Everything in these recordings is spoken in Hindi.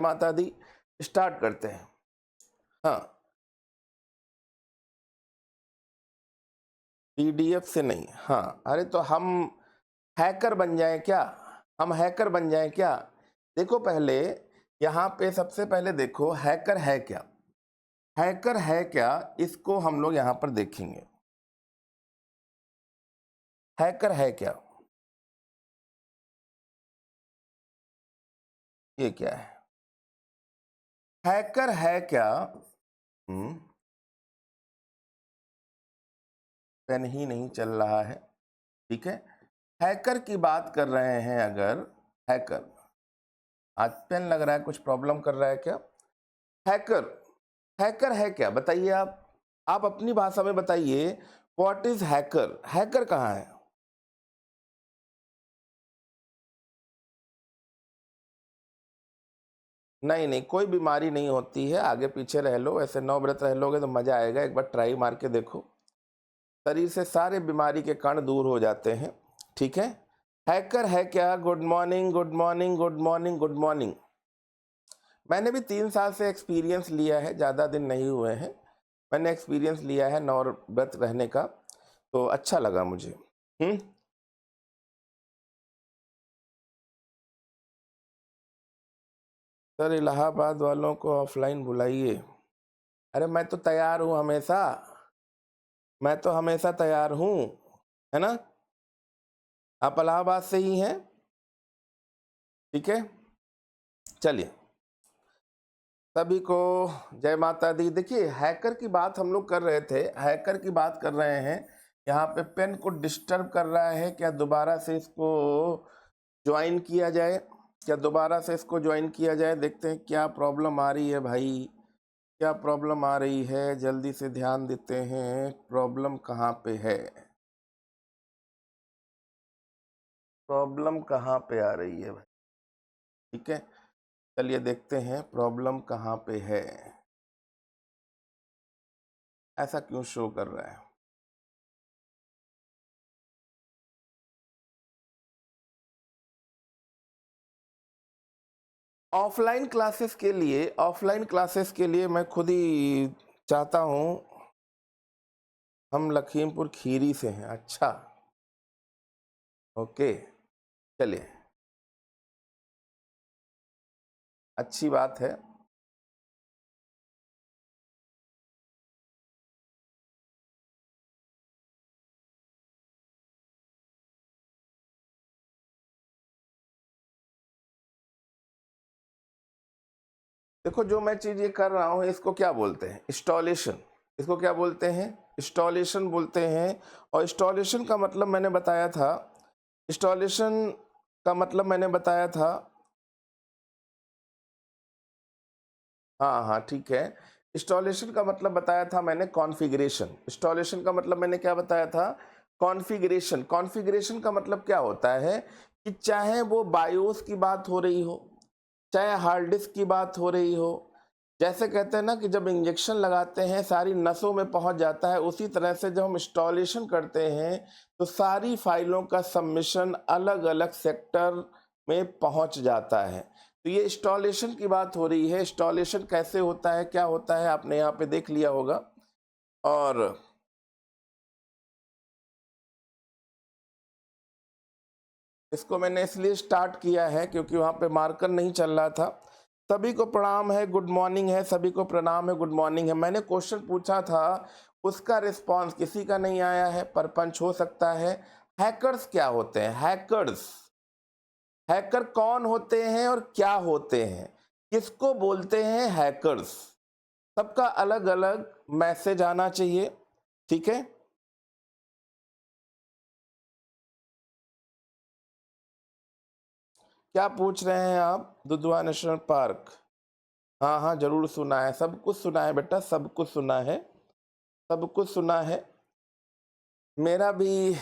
माता दी, स्टार्ट करते हैं। हाँ, पीडीएफ से नहीं। हाँ, अरे तो हम हैकर बन जाएं क्या? हम हैकर बन जाएं क्या? देखो पहले, यहाँ पे सबसे पहले देखो हैकर है क्या। हैकर है क्या, इसको हम लोग यहाँ पर देखेंगे। हैकर है क्या, ये क्या है? हैकर है क्या? हम्म, पेन ही नहीं चल रहा है। ठीक है, हैकर की बात कर रहे हैं अगर। हैकर, आज पेन लग रहा है, कुछ प्रॉब्लम कर रहा है क्या? हैकर, हैकर है क्या बताइए आप अपनी भाषा में बताइए। What is hacker? हैकर कहाँ है? नहीं नहीं, कोई बीमारी नहीं होती है, आगे पीछे रह लो, ऐसे 9 व्रत रह लोगे तो मजा आएगा। एक बार ट्राई मार के देखो, शरीर से सारे बीमारी के कण दूर हो जाते हैं। ठीक है, हैकर है क्या? Good morning, good morning, good morning, good morning. मैंने भी 3 साल से एक्सपीरियंस लिया है, ज़्यादा दिन नहीं हुए हैं। मैंने एक्सपीरियंस लिया है 9 व्रत रहने का, तो अच्छा लगा मुझे। सर, इलाहाबाद वालों को ऑफलाइन बुलाइए। अरे मैं तो तैयार हूँ हमेशा, मैं तो हमेशा तैयार हूँ, है ना? आप इलाहाबाद से ही हैं? ठीक है, चलिए, सभी को जय माता दी। देखिए, हैकर की बात हम लोग कर रहे थे, हैकर की बात कर रहे हैं। यहाँ पे पेन को डिस्टर्ब कर रहा है क्या? दोबारा से इसको ज्वाइन किया जाए? क्या दोबारा से इसको ज्वाइन किया जाए? देखते हैं क्या प्रॉब्लम आ रही है भाई, क्या प्रॉब्लम आ रही है, जल्दी से ध्यान देते हैं प्रॉब्लम कहाँ पे है। प्रॉब्लम कहाँ पे आ रही है भाई? ठीक है, चलिए देखते हैं प्रॉब्लम कहाँ पे है। ऐसा क्यों शो कर रहा है? ऑफलाइन क्लासेस के लिए मैं खुद ही चाहता हूँ। हम लखीमपुर खीरी से हैं, अच्छा, ओके, चलिए, अच्छी बात है। देखो, जो मैं चीज़ ये कर रहा हूँ इसको क्या बोलते हैं? इंस्टॉलेशन। इसको क्या बोलते हैं? इंस्टॉलेशन बोलते हैं। और इंस्टॉलेशन का मतलब मैंने बताया था, इंस्टॉलेशन का मतलब मैंने बताया था। हाँ हाँ, ठीक है, इंस्टॉलेशन का मतलब बताया था मैंने कॉन्फ़िगरेशन। इंस्टॉलेशन का मतलब मैंने क्या बताया था? कॉन्फ़िगरेशन। कॉन्फ़िगरेशन का मतलब क्या होता है कि चाहे वो बायोस की बात हो रही हो, चाहे हार्ड डिस्क की बात हो रही हो, जैसे कहते हैं ना कि जब इंजेक्शन लगाते हैं सारी नसों में पहुंच जाता है, उसी तरह से जब हम इंस्टॉलेशन करते हैं तो सारी फाइलों का सबमिशन अलग अलग सेक्टर में पहुंच जाता है। तो ये इंस्टॉलेशन की बात हो रही है। इंस्टॉलेशन कैसे होता है, क्या होता है, आपने यहाँ पे देख लिया होगा। और इसको मैंने इसलिए स्टार्ट किया है क्योंकि वहाँ पे मार्कर नहीं चल रहा था। सभी को प्रणाम है, गुड मॉर्निंग है, सभी को प्रणाम है, गुड मॉर्निंग है। मैंने क्वेश्चन पूछा था, उसका रिस्पांस किसी का नहीं आया है, परपंच हो सकता है। हैकर्स क्या होते हैं? हैकर्स, हैकर कौन होते हैं और क्या होते हैं, किसको बोलते हैं हैकर्स? सबका अलग अलग मैसेज आना चाहिए। ठीक है, क्या पूछ रहे हैं आप? दुधवा नेशनल पार्क, हाँ हाँ, जरूर सुना है, सब कुछ सुना है बेटा, सब कुछ सुना है, सब कुछ सुना है। मेरा भी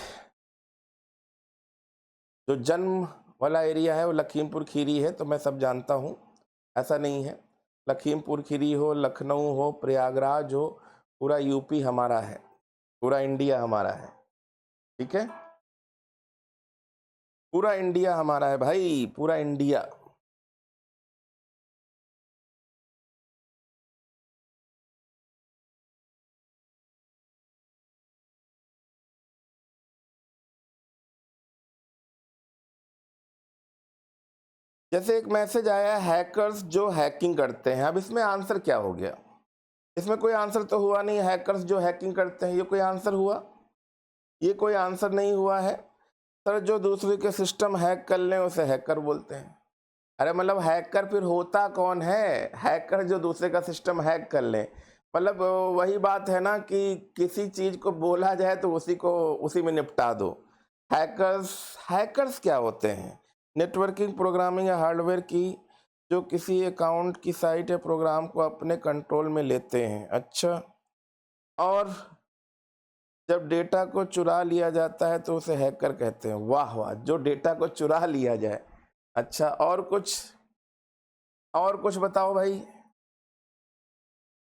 जो जन्म वाला एरिया है वो लखीमपुर खीरी है, तो मैं सब जानता हूँ। ऐसा नहीं है, लखीमपुर खीरी हो, लखनऊ हो, प्रयागराज हो, पूरा यूपी हमारा है, पूरा इंडिया हमारा है। ठीक है, पूरा इंडिया हमारा है भाई, पूरा इंडिया। जैसे एक मैसेज आया, हैकर्स जो हैकिंग करते हैं। अब इसमें आंसर क्या हो गया? इसमें कोई आंसर तो हुआ नहीं। हैकर्स जो हैकिंग करते हैं, ये कोई आंसर हुआ? ये कोई आंसर नहीं हुआ है। सर जो दूसरे के सिस्टम हैक कर लें उसे हैकर बोलते हैं। अरे मतलब हैकर फिर होता कौन है? हैकर जो दूसरे का सिस्टम हैक कर ले, मतलब वही बात है ना कि किसी चीज को बोला जाए तो उसी में निपटा दो। हैकर्स क्या होते हैं? नेटवर्किंग, प्रोग्रामिंग या हार्डवेयर की जो किसी अकाउंट की साइट या प्रोग्राम को अपने कंट्रोल में लेते हैं। अच्छा, और जब डेटा को चुरा लिया जाता है तो उसे हैकर कहते हैं। वाह वाह, जो डेटा को चुरा लिया जाए। अच्छा, और कुछ बताओ भाई,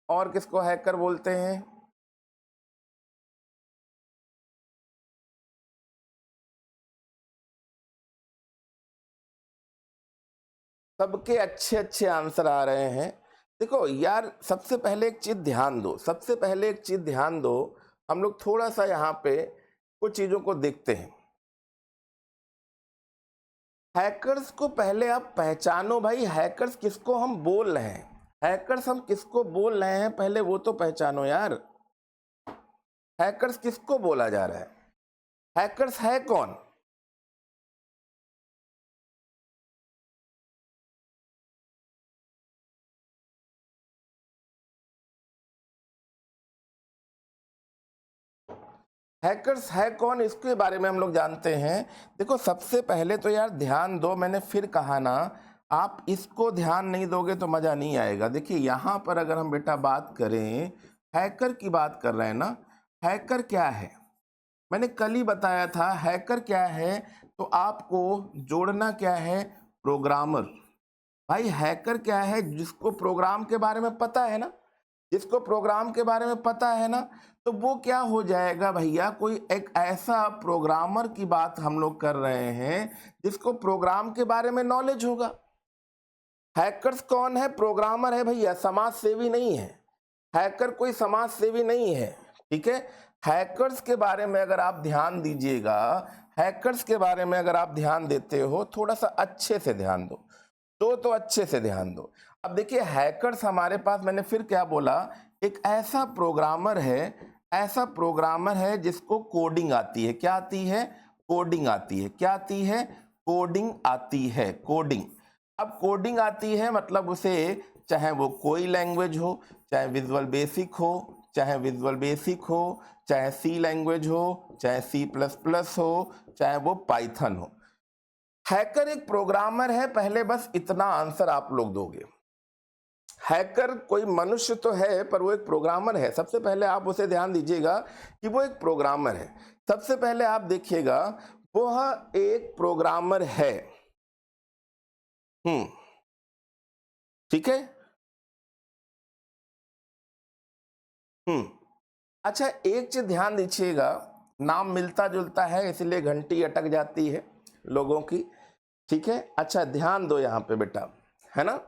और किसको हैकर बोलते हैं? सबके अच्छे अच्छे आंसर आ रहे हैं। देखो यार, सबसे पहले एक चीज ध्यान दो, हम लोग थोड़ा सा यहाँ पे कुछ चीजों को देखते हैं। हैकर्स को पहले आप पहचानो भाई, हैकर्स किसको हम बोल रहे हैं। हैकर्स हम किसको बोल रहे हैं, पहले वो तो पहचानो यार। हैकर्स किसको बोला जा रहा है? हैकर्स है कौन? हैकर्स है कौन, इसके बारे में हम लोग जानते हैं। देखो सबसे पहले तो यार ध्यान दो, मैंने फिर कहा ना, आप इसको ध्यान नहीं दोगे तो मजा नहीं आएगा। देखिए यहाँ पर अगर हम बेटा बात करें, हैकर की बात कर रहे हैं ना। हैकर क्या है? मैंने कल ही बताया था हैकर क्या है। तो आपको जोड़ना क्या है? प्रोग्रामर। भाई हैकर क्या है? जिसको प्रोग्राम के बारे में पता है ना, जिसको प्रोग्राम के बारे में पता है ना, तो वो क्या हो जाएगा भैया? कोई एक ऐसा प्रोग्रामर की बात हम लोग कर रहे हैं जिसको प्रोग्राम के बारे में नॉलेज होगा। हैकर्स कौन है? प्रोग्रामर है भैया, समाज सेवी नहीं है। हैकर कोई समाज सेवी नहीं है, ठीक है। हैकर्स के बारे में अगर आप ध्यान दीजिएगा, हैकर्स के बारे में अगर आप ध्यान देते हो, थोड़ा सा अच्छे से ध्यान दो, तो अच्छे से ध्यान दो। अब देखिए हैकर्स हमारे पास, मैंने फिर क्या बोला, एक ऐसा प्रोग्रामर है, ऐसा प्रोग्रामर है जिसको कोडिंग आती है। क्या आती है? कोडिंग आती है। क्या आती है? कोडिंग आती है। कोडिंग, अब कोडिंग आती है मतलब उसे, चाहे वो कोई लैंग्वेज हो, चाहे विजुअल बेसिक हो, चाहे सी लैंग्वेज हो, चाहे C++ हो, चाहे वो पाइथन हो। हैकर एक प्रोग्रामर है, पहले बस इतना आंसर आप लोग दोगे। हैकर कोई मनुष्य तो है पर वो एक प्रोग्रामर है। सबसे पहले आप उसे ध्यान दीजिएगा कि वो एक प्रोग्रामर है। सबसे पहले आप देखिएगा वह एक प्रोग्रामर है। ठीक है। अच्छा, एक चीज ध्यान दीजिएगा, नाम मिलता जुलता है इसलिए घंटी अटक जाती है लोगों की, ठीक है। अच्छा ध्यान दो यहाँ पे बेटा, है ना।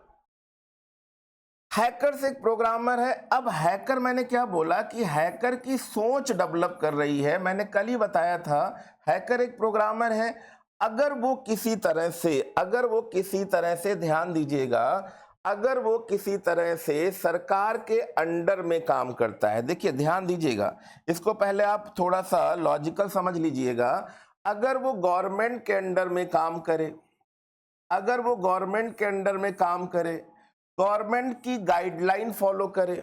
हैकर से एक प्रोग्रामर है। अब हैकर, मैंने क्या बोला कि हैकर की सोच डेवलप कर रही है। मैंने कल ही बताया था हैकर एक प्रोग्रामर है। अगर वो किसी तरह से ध्यान दीजिएगा, अगर वो किसी तरह से सरकार के अंडर में काम करता है, देखिए ध्यान दीजिएगा, इसको पहले आप थोड़ा सा लॉजिकल समझ लीजिएगा। अगर वो गवर्नमेंट के अंडर में काम करे, अगर वो गवर्नमेंट के अंडर में काम करे, गवर्नमेंट की गाइडलाइन फॉलो करे,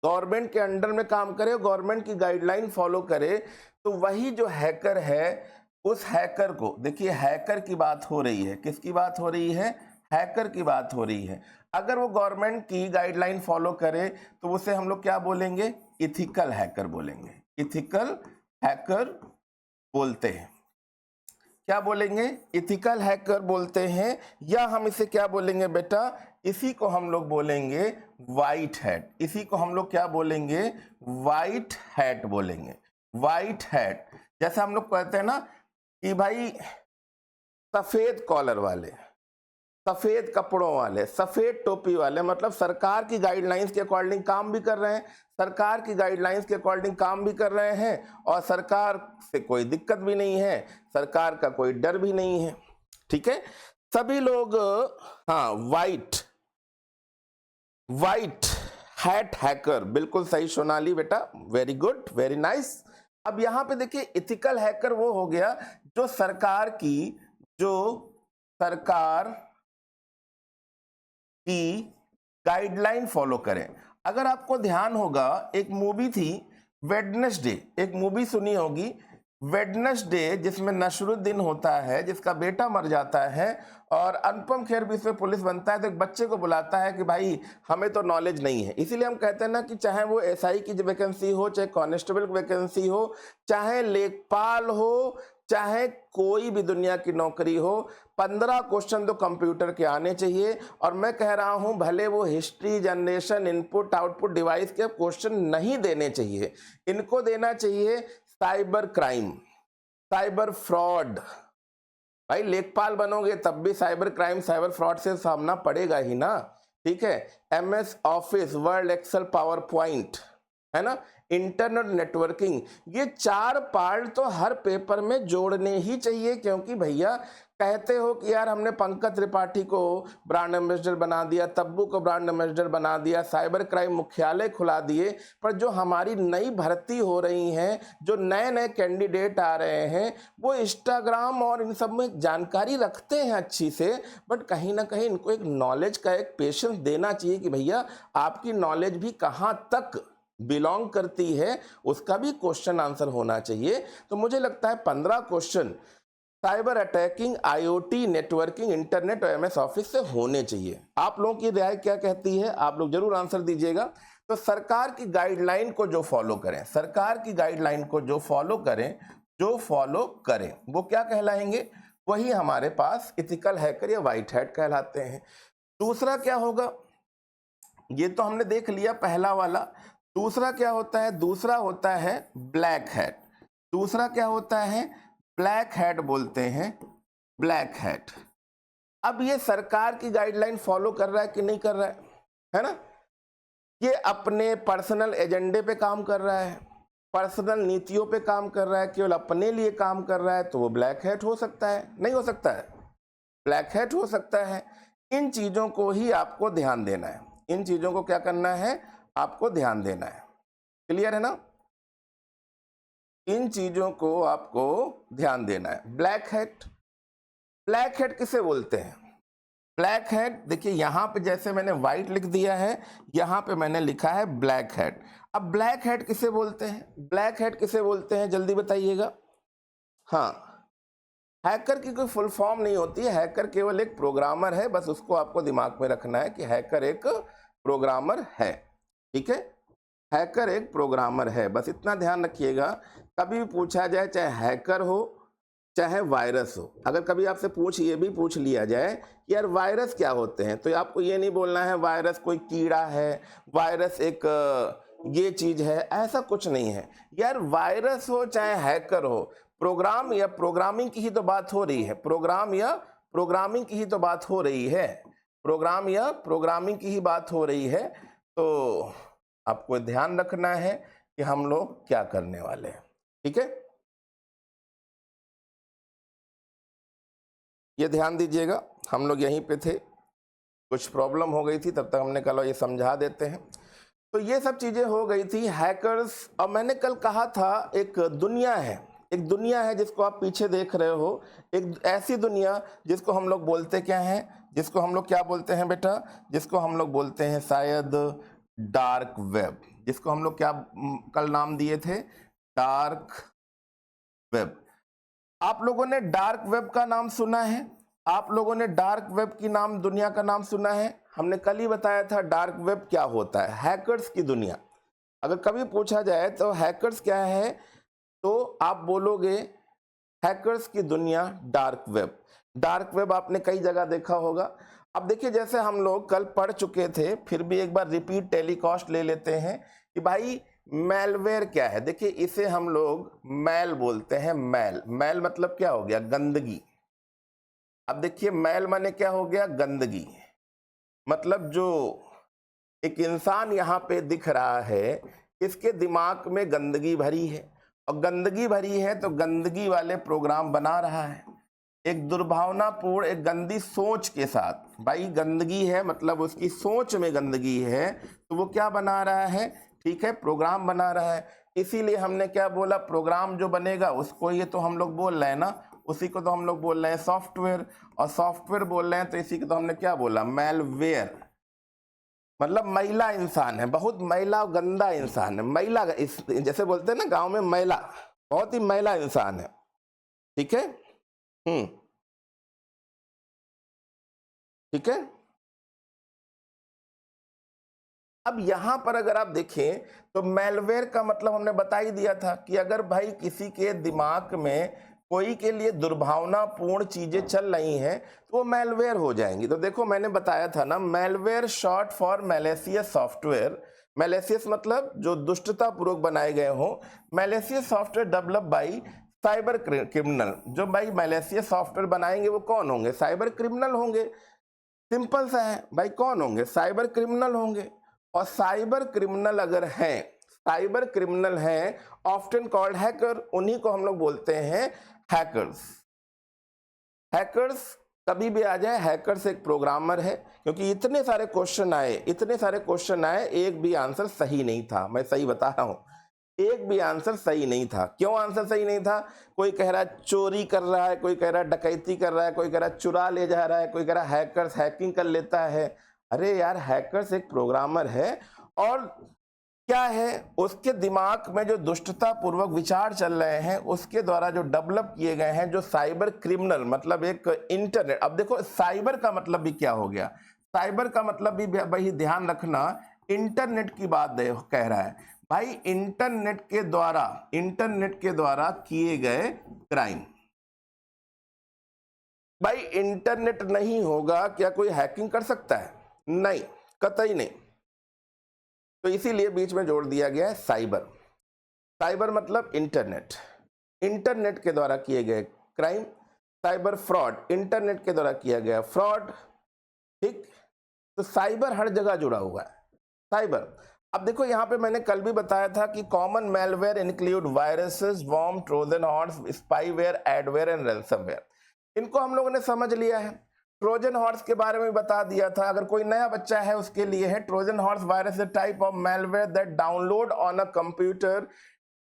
गवर्नमेंट के अंडर में काम करे, गवर्नमेंट की गाइडलाइन फॉलो करे, तो वही जो हैकर है, उस हैकर को, देखिए हैकर की बात हो रही है, किसकी बात हो रही है? हैकर की बात हो रही है। अगर वो गवर्नमेंट की गाइडलाइन फॉलो करे तो उसे हम लोग क्या बोलेंगे? इथिकल हैकर बोलेंगे। इथिकल हैकर बोलते हैं। क्या बोलेंगे? इथिकल हैकर बोलते हैं। या हम इसे क्या बोलेंगे बेटा? इसी को हम लोग बोलेंगे वाइट हैट। इसी को हम लोग क्या बोलेंगे? वाइट हैट बोलेंगे। वाइट हैट, जैसे हम लोग कहते हैं ना कि भाई सफेद कॉलर वाले, सफेद कपड़ों वाले, सफेद टोपी वाले, मतलब सरकार की गाइडलाइंस के अकॉर्डिंग काम भी कर रहे हैं, सरकार की गाइडलाइंस के अकॉर्डिंग काम भी कर रहे हैं, और सरकार से कोई दिक्कत भी नहीं है, सरकार का कोई डर भी नहीं है, ठीक है। सभी लोग, हाँ, वाइट हैट हैकर, बिल्कुल सही सोनाली बेटा, वेरी गुड, वेरी नाइस। अब यहां पे देखिए इथिकल हैकर वो हो गया जो सरकार की गाइडलाइन फॉलो करें। अगर आपको ध्यान होगा, एक मूवी थी वेडनेसडे, एक मूवी सुनी होगी वेडनेसडे, जिसमें नसरुद्दीन होता है, जिसका बेटा मर जाता है और अनुपम खेर भी इसमें पुलिस बनता है, तो एक बच्चे को बुलाता है कि भाई हमें तो नॉलेज नहीं है। इसीलिए हम कहते हैं ना कि चाहे वो एसआई की वैकेंसी हो, चाहे कांस्टेबल की वैकेंसी हो, चाहे लेखपाल हो, चाहे कोई भी दुनिया की नौकरी हो, 15 क्वेश्चन तो कंप्यूटर के आने चाहिए। और मैं कह रहा हूं भले वो history, generation, input output device के क्वेश्चन नहीं देने चाहिए, इनको देना चाहिए साइबर क्राइम, साइबर फ्रॉड। भाई लेखपाल बनोगे तब भी साइबर क्राइम, साइबर फ्रॉड से सामना पड़ेगा ही ना, ठीक है। MS Office, Word, Excel, PowerPoint, है ना, इंटरनेट नेटवर्किंग, ये 4 पार्ट तो हर पेपर में जोड़ने ही चाहिए। क्योंकि भैया कहते हो कि यार हमने पंकज त्रिपाठी को ब्रांड एम्बेसडर बना दिया, तब्बू को ब्रांड एम्बेसडर बना दिया, साइबर क्राइम मुख्यालय खुला दिए, पर जो हमारी नई भर्ती हो रही हैं, जो नए नए कैंडिडेट आ रहे हैं, वो इंस्टाग्राम और इन सब में जानकारी रखते हैं अच्छी से, बट कहीं ना कहीं इनको एक नॉलेज का एक पेशेंस देना चाहिए कि भैया आपकी नॉलेज भी कहाँ तक बिलोंग करती है, उसका भी क्वेश्चन आंसर होना चाहिए। तो मुझे लगता है 15 question cyber attacking, IoT, networking, internet और एमएस ऑफिस से होने चाहिए। आप लोगों की राय क्या कहती है, आप लोग जरूर आंसर दीजिएगा। तो सरकार की गाइडलाइन को जो फॉलो करें, सरकार की गाइडलाइन को जो फॉलो करें वो क्या कहलाएंगे, वही हमारे पास इथिकल हैकर या वाइट हैट कहलाते हैं। दूसरा क्या होगा, ये तो हमने देख लिया पहला वाला। दूसरा क्या होता है, दूसरा होता है ब्लैक हैट। दूसरा क्या होता है, ब्लैक हैट बोलते हैं, ब्लैक हैट। अब ये सरकार की गाइडलाइन फॉलो कर रहा है कि नहीं कर रहा है ना, ये अपने पर्सनल एजेंडे पे काम कर रहा है, पर्सनल नीतियों पे काम कर रहा है, केवल अपने लिए काम कर रहा है, तो वो ब्लैक हैट हो सकता है, नहीं हो सकता है, ब्लैक हैट हो सकता है। इन चीजों को ही आपको ध्यान देना है, इन चीजों को क्या करना है, आपको ध्यान देना है। क्लियर है ना, इन चीजों को आपको ध्यान देना है। ब्लैक हैट, ब्लैक हैट किसे बोलते हैं, ब्लैक हैट, देखिए यहां पे जैसे मैंने व्हाइट लिख दिया है, यहां पे मैंने लिखा है ब्लैक हैट। अब ब्लैक हैट किसे बोलते हैं, ब्लैक हैट किसे बोलते हैं, जल्दी बताइएगा। हाँ, हैकर की कोई फुल फॉर्म नहीं होती है, हैकर केवल एक प्रोग्रामर है, बस उसको आपको दिमाग में रखना है कि हैकर एक प्रोग्रामर है, ठीक है, हैकर एक प्रोग्रामर है, बस इतना ध्यान रखिएगा। कभी भी पूछा जाए, चाहे हैकर हो चाहे वायरस हो, अगर कभी आपसे ये भी पूछ लिया जाए कि यार वायरस क्या होते हैं, तो आपको ये नहीं बोलना है वायरस कोई कीड़ा है, वायरस एक ये चीज है, ऐसा कुछ नहीं है यार। वायरस हो चाहे हैकर हो, प्रोग्राम या प्रोग्रामिंग की ही तो बात हो रही है, प्रोग्राम या प्रोग्रामिंग की ही तो बात हो रही है, प्रोग्राम या प्रोग्रामिंग की ही बात हो रही है। तो आपको ध्यान रखना है कि हम लोग क्या करने वाले हैं, ठीक है, ये ध्यान दीजिएगा। हम लोग यहीं पे थे, कुछ प्रॉब्लम हो गई थी, तब तक हमने कहा ये समझा देते हैं। तो ये सब चीजें हो गई थी, हैकर्स। और मैंने कल कहा था एक दुनिया है, एक दुनिया है जिसको आप पीछे देख रहे हो, एक ऐसी दुनिया जिसको हम लोग बोलते क्या हैं, जिसको हम लोग क्या बोलते हैं बेटा, जिसको हम लोग बोलते हैं शायद डार्क वेब, जिसको हम लोग क्या कल नाम दिए थे, डार्क वेब। आप लोगों ने डार्क वेब का नाम सुना है, आप लोगों ने डार्क वेब की नाम, दुनिया का नाम सुना है। हमने कल ही बताया था डार्क वेब क्या होता है, हैकर्स की दुनिया। अगर कभी पूछा जाए तो हैकर्स क्या है, तो आप बोलोगे हैकर्स की दुनिया, डार्क वेब। डार्क वेब आपने कई जगह देखा होगा। अब देखिए, जैसे हम लोग कल पढ़ चुके थे, फिर भी एक बार रिपीट टेलीकास्ट ले लेते हैं कि भाई मैलवेयर क्या है। देखिए, इसे हम लोग मैल बोलते हैं, मैल, मैल मतलब क्या हो गया, गंदगी। अब देखिए, मैल माने क्या हो गया, गंदगी, मतलब जो एक इंसान यहाँ पे दिख रहा है, इसके दिमाग में गंदगी भरी है, और गंदगी भरी है तो गंदगी वाले प्रोग्राम बना रहा है। एक दुर्भावनापूर्ण, एक गंदी सोच के साथ। भाई गंदगी है मतलब उसकी सोच में गंदगी है, तो वो क्या बना रहा है, ठीक है, प्रोग्राम बना रहा है। इसीलिए हमने क्या बोला, प्रोग्राम जो बनेगा उसको, ये तो हम लोग बोल रहे हैं ना, उसी को तो हम लोग बोल रहे हैं सॉफ्टवेयर, और सॉफ्टवेयर बोल रहे हैं तो इसी को तो हमने क्या बोला, मैलवेयर। मतलब महिला इंसान है, बहुत मैला गंदा इंसान है, मैला जैसे बोलते हैं ना गांव में मैला, बहुत ही मैला इंसान है, ठीक है। ठीक है। अब यहां पर अगर आप देखें तो मैलवेयर का मतलब हमने बता ही दिया था कि अगर भाई किसी के दिमाग में कोई के लिए दुर्भावनापूर्ण चीजें चल रही हैं तो वो मैलवेयर हो जाएंगी। तो देखो मैंने बताया था ना, malware short for malicious software. Malicious मतलब जो दुष्टता पूर्वक बनाए गए हो। Malicious software develop by cyber criminal. जो भाई मैलेशियस सॉफ्टवेयर बनाएंगे वो कौन होंगे, साइबर क्रिमिनल होंगे। सिंपल सा है भाई, कौन होंगे, साइबर क्रिमिनल होंगे। और साइबर क्रिमिनल अगर हैं, साइबर क्रिमिनल हैं, ऑफ्टन कॉल्ड हैकर, उन्हीं को हम लोग बोलते हैं हैकर्स। हैकर्स कभी भी आ जाए, हैकर्स एक प्रोग्रामर है, क्योंकि इतने सारे क्वेश्चन आए, इतने सारे क्वेश्चन आए, एक भी आंसर सही नहीं था, मैं सही बता रहा हूं, एक भी आंसर सही नहीं था। क्यों आंसर सही नहीं था, कोई कह रहा है चोरी कर रहा है, कोई कह रहा है डकैती कर रहा है, कोई कह रहा है चुरा ले जा रहा है, कोई कह रहा है हैकर्स हैकिंग कर लेता है। अरे यार, हैकर्स एक प्रोग्रामर है, और क्या है, उसके दिमाग में जो दुष्टता पूर्वक विचार चल रहे हैं उसके द्वारा जो डेवलप किए गए हैं, जो साइबर क्रिमिनल मतलब एक इंटरनेट। अब देखो साइबर का मतलब भी क्या हो गया, साइबर का मतलब भी भाई ध्यान रखना, इंटरनेट की बात कह रहा है भाई, इंटरनेट के द्वारा किए गए क्राइम। भाई इंटरनेट नहीं होगा क्या कोई हैकिंग कर सकता है, नहीं, कतई नहीं। तो इसीलिए बीच में जोड़ दिया गया है साइबर। साइबर मतलब इंटरनेट, इंटरनेट के द्वारा किए गए क्राइम। साइबर फ्रॉड, इंटरनेट के द्वारा किया गया फ्रॉड, ठीक। तो साइबर हर जगह जुड़ा हुआ है, साइबर। अब देखो यहाँ पे मैंने कल भी बताया था कि common malware include viruses, worm, trojan horse, spyware, adware and ransomware. इनको हम लोगों ने समझ लिया है। ट्रोजन हॉर्स के बारे में बता दिया था, अगर कोई नया बच्चा है उसके लिए है। Trojan horse virus is type of malware that download on a computer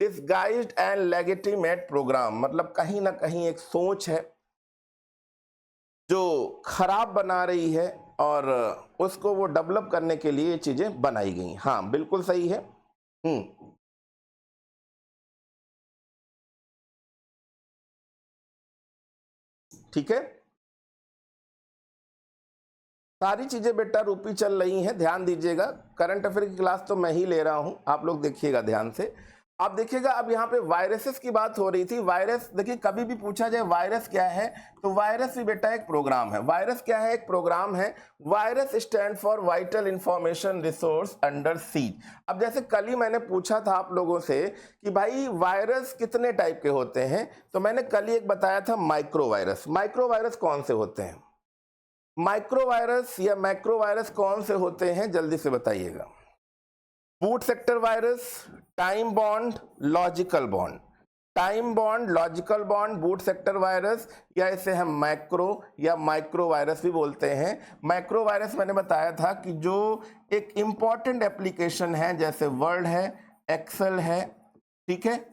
disguised and legitimate program. मतलब कहीं ना कहीं एक सोच है जो खराब बना रही है, और उसको वो डेवलप करने के लिए ये चीजें बनाई गई। हाँ बिल्कुल सही है। ठीक है, सारी चीजें बेटा रूपी चल रही हैं, ध्यान दीजिएगा। करंट अफेयर की क्लास तो मैं ही ले रहा हूं, आप लोग देखिएगा ध्यान से। आप देखिएगा, अब यहाँ पे वायरसेस की बात हो रही थी। वायरस देखिए, कभी भी पूछा जाए वायरस क्या है, तो वायरस भी बेटा एक प्रोग्राम है। वायरस क्या है, एक प्रोग्राम है। Virus stand for vital information resource under seize. अब जैसे कल ही मैंने पूछा था आप लोगों से कि भाई वायरस कितने टाइप के होते हैं, तो मैंने कल ही एक बताया था माइक्रो वायरस। माइक्रो वायरस कौन से होते हैं, माइक्रो वायरस या मैक्रो वायरस कौन से होते हैं, जल्दी से बताइएगा। Boot sector virus, time bound, logical bond. Time bound, logical bond, boot sector virus, या इसे हम मैक्रो या माइक्रो वायरस भी बोलते हैं। मैक्रो वायरस मैंने बताया था कि जो एक इंपॉर्टेंट एप्लीकेशन है, जैसे वर्ड है, एक्सेल है, ठीक है,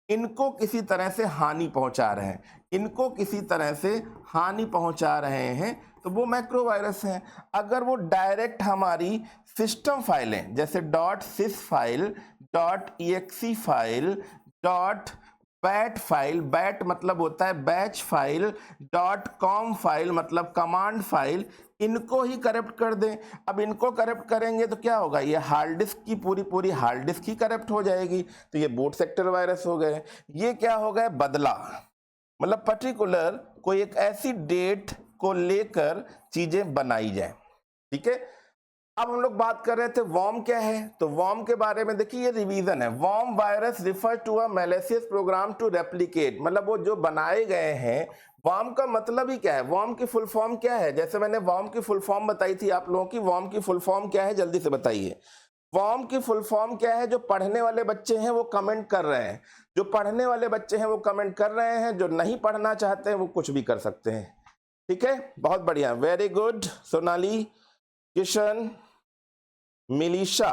इनको किसी तरह से हानि पहुंचा रहे हैं, इनको किसी तरह से हानि पहुंचा रहे हैं, तो वो मैक्रो वायरस है। अगर वो डायरेक्ट हमारी सिस्टम फाइलें, जैसे .sys file, .exe file, .bat file, bat मतलब होता है बैच फाइल, .com फाइल मतलब कमांड फाइल, इनको ही करप्ट कर दें। अब इनको करप्ट करेंगे तो क्या होगा, ये हार्ड डिस्क की पूरी हार्ड डिस्क ही करप्ट हो जाएगी, तो ये बूट सेक्टर वायरस हो गए। ये क्या हो गए, बदला, मतलब पर्टिकुलर कोई एक ऐसी डेट को लेकर चीजें बनाई जाए, ठीक है। अब हम लोग बात कर रहे थे वॉर्म क्या है, तो वॉर्म के बारे में देखिए, ये रिवीजन है। Worm virus refer to a malicious program to replicate, मतलब वो जो बनाए गए हैं। वॉर्म का मतलब ही क्या है, वॉर्म की फुल फॉर्म क्या है, जैसे मैंने वॉर्म की फुल फॉर्म बताई थी आप लोगों की, वॉर्म की फुल फॉर्म क्या है, जल्दी से बताइए। वॉर्म की फुल फॉर्म क्या है? जो पढ़ने वाले बच्चे हैं वो कमेंट कर रहे हैं, जो पढ़ने वाले बच्चे हैं वो कमेंट कर रहे हैं, जो नहीं पढ़ना चाहते हैं वो कुछ भी कर सकते हैं। ठीक है, बहुत बढ़िया, वेरी गुड सोनाली, किशन, मिलीशा,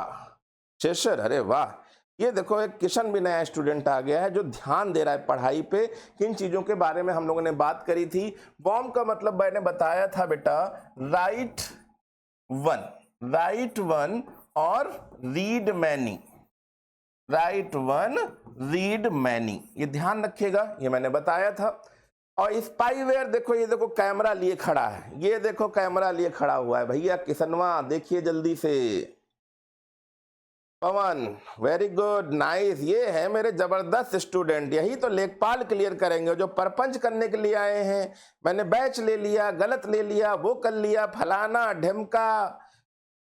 शेषर, अरे वाह। ये देखो एक किशन भी नया स्टूडेंट आ गया है जो ध्यान दे रहा है पढ़ाई पे। किन चीजों के बारे में हम लोगों ने बात करी थी? वॉर्म का मतलब मैंने बताया था बेटा, राइट वन और read many, right one read many, ये ध्यान रखिएगा, ये मैंने बताया था। और स्पाईवेयर देखो, ये देखो कैमरा लिए खड़ा है, ये देखो कैमरा लिए खड़ा हुआ है भैया किसनवा, देखिए जल्दी से। पवन, वेरी गुड, नाइस, ये है मेरे जबरदस्त स्टूडेंट, यही तो लेखपाल क्लियर करेंगे, जो परपंच करने के लिए आए हैं। मैंने बैच ले लिया, गलत ले लिया, वो कर लिया, फलाना ढिमका।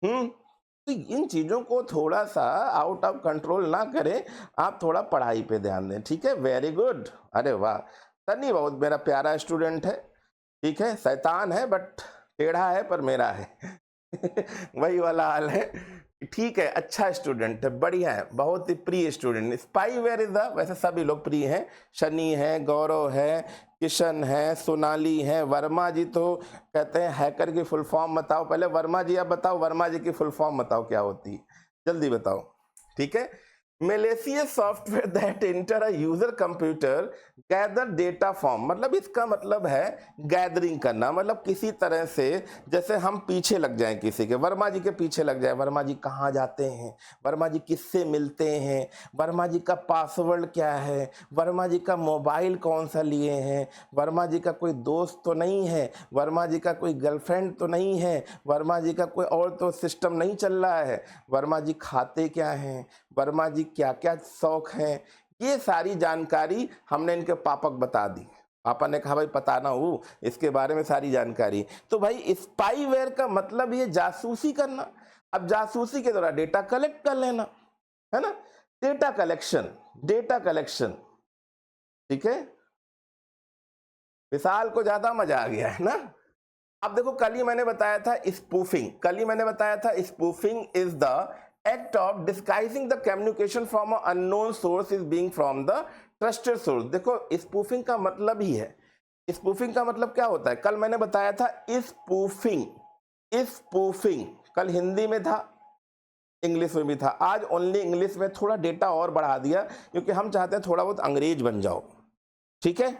तो इन चीजों को थोड़ा सा आउट ऑफ कंट्रोल ना करें, आप थोड़ा पढ़ाई पे ध्यान दें। ठीक है, वेरी गुड, अरे वाह। सनी बहुत मेरा प्यारा स्टूडेंट है, ठीक है, शैतान है बट टेढ़ा है पर मेरा है वही वाला हाल है। ठीक है, अच्छा स्टूडेंट है, बढ़िया है, बहुत ही प्रिय स्टूडेंट। स्पाईवेयर इज द, वैसे सभी लोग प्रिय हैं, शनि है, गौरव है, किशन है, सोनाली है, वर्मा जी तो कहते हैं हैकर की फुल फॉर्म बताओ। पहले वर्मा जी आप बताओ, वर्मा जी की फुल फॉर्म बताओ क्या होती है, जल्दी बताओ। ठीक है, malicious software that inter a user computer gather data form, मतलब इसका मतलब है गैदरिंग करना, मतलब किसी तरह से जैसे हम पीछे लग जाएं किसी के, वर्मा जी के पीछे लग जाए, वर्मा जी कहाँ जाते हैं, वर्मा जी किससे मिलते हैं, वर्मा जी का पासवर्ड क्या है, वर्मा जी का मोबाइल कौन सा लिए हैं, वर्मा जी का कोई दोस्त तो नहीं है, वर्मा जी का कोई गर्लफ्रेंड तो नहीं है, वर्मा जी का कोई और तो सिस्टम नहीं चल रहा है, वर्मा जी खाते क्या हैं, वर्मा जी क्या क्या शौक हैं, ये सारी जानकारी हमने इनके पापा को बता दी। पापा ने कहा भाई पता ना हो इसके बारे में सारी जानकारी। तो भाई स्पाईवेयर का मतलब ये जासूसी करना। अब जासूसी के द्वारा डेटा कलेक्ट कर लेना, है ना, डेटा कलेक्शन, डेटा कलेक्शन। ठीक है, विशाल को ज्यादा मजा आ गया है ना। अब देखो कल ही मैंने बताया था स्पूफिंग, कल ही मैंने बताया था spoofing is the act of disguising the communication from an unknown source is being from the trusted source। देखो स्पूफिंग का मतलब ही है, स्पूफिंग का मतलब क्या होता है, कल मैंने बताया था स्पूफिंग, स्पूफिंग कल हिंदी में था, इंग्लिश में भी था, आज ओनली इंग्लिश में थोड़ा डेटा और बढ़ा दिया क्योंकि हम चाहते हैं थोड़ा बहुत अंग्रेज बन जाओ। ठीक है,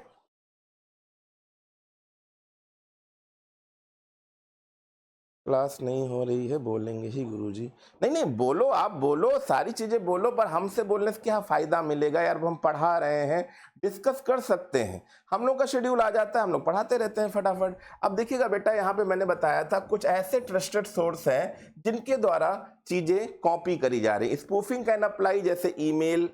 क्लास नहीं हो रही है, बोलेंगे ही गुरुजी। नहीं नहीं बोलो, आप बोलो, सारी चीजें बोलो, पर हमसे बोलने से क्या फायदा मिलेगा यार, हम पढ़ा रहे हैं, डिस्कस कर सकते हैं, हम लोग का शेड्यूल आ जाता है, हम लोग पढ़ाते रहते हैं फटाफट। अब देखिएगा बेटा, यहाँ पे मैंने बताया था कुछ ऐसे ट्रस्टेड सोर्स हैं जिनके द्वारा चीजें कॉपी करी जा रही है। स्पूफिंग कैन अप्लाई, जैसे ईमेल,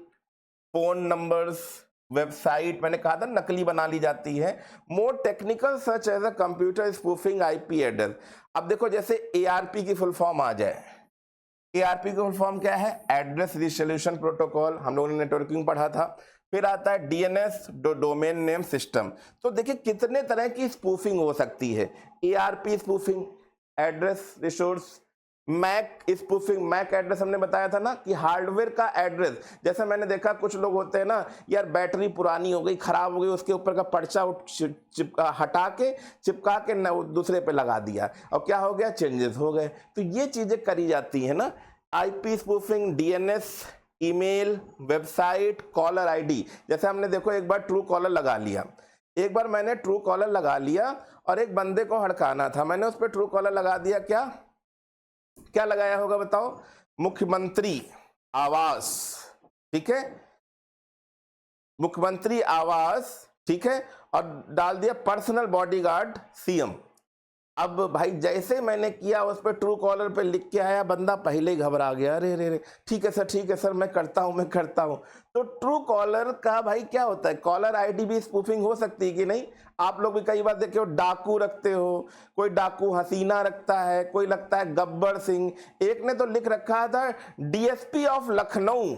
फोन नंबर्स, वेबसाइट, मैंने कहा था नकली बना ली जाती है। More technical such as a computer spoofing IP address. अब देखो जैसे एआरपी की फुल फॉर्म आ जाए, एआरपी की फुल फॉर्म क्या है, एड्रेस रिजोल्यूशन प्रोटोकॉल, हम लोगों ने नेटवर्किंग पढ़ा था। फिर आता है डीएनएस, डोमेन नेम सिस्टम। तो देखिए कितने तरह की स्पूफिंग हो सकती है, ARP spoofing, address resource, MAC spoofing, MAC address हमने बताया था ना कि हार्डवेयर का एड्रेस, जैसे मैंने देखा कुछ लोग होते हैं ना, यार बैटरी पुरानी हो गई, खराब हो गई, उसके ऊपर का पर्चा हटा के चिपका के दूसरे पे लगा दिया और क्या हो गया, चेंजेस हो गए। तो ये चीजें करी जाती है ना, IP spoofing, DNS, email, website, caller ID. जैसे हमने देखो एक बार ट्रू कॉलर लगा लिया, एक बार मैंने ट्रू कॉलर लगा लिया और एक बंदे को हड़काना था, मैंने उस पर ट्रू कॉलर लगा दिया, क्या क्या लगाया होगा बताओ, मुख्यमंत्री आवास। ठीक है, मुख्यमंत्री आवास, ठीक है, और डाल दिया पर्सनल बॉडीगार्ड सीएम। अब भाई जैसे मैंने किया, उस पर ट्रू कॉलर पे लिख के आया, बंदा पहले ही घबरा गया, अरे रे रे, ठीक है सर, ठीक है सर, मैं करता हूं, मैं करता हूं। तो ट्रू कॉलर का भाई क्या होता है, कॉलर आईडी भी स्पूफिंग हो सकती है कि नहीं। आप लोग भी कई बार देखे हो डाकू रखते हो, कोई डाकू हसीना रखता है, कोई लगता है गब्बर सिंह, एक ने तो लिख रखा था डीएसपी ऑफ लखनऊ।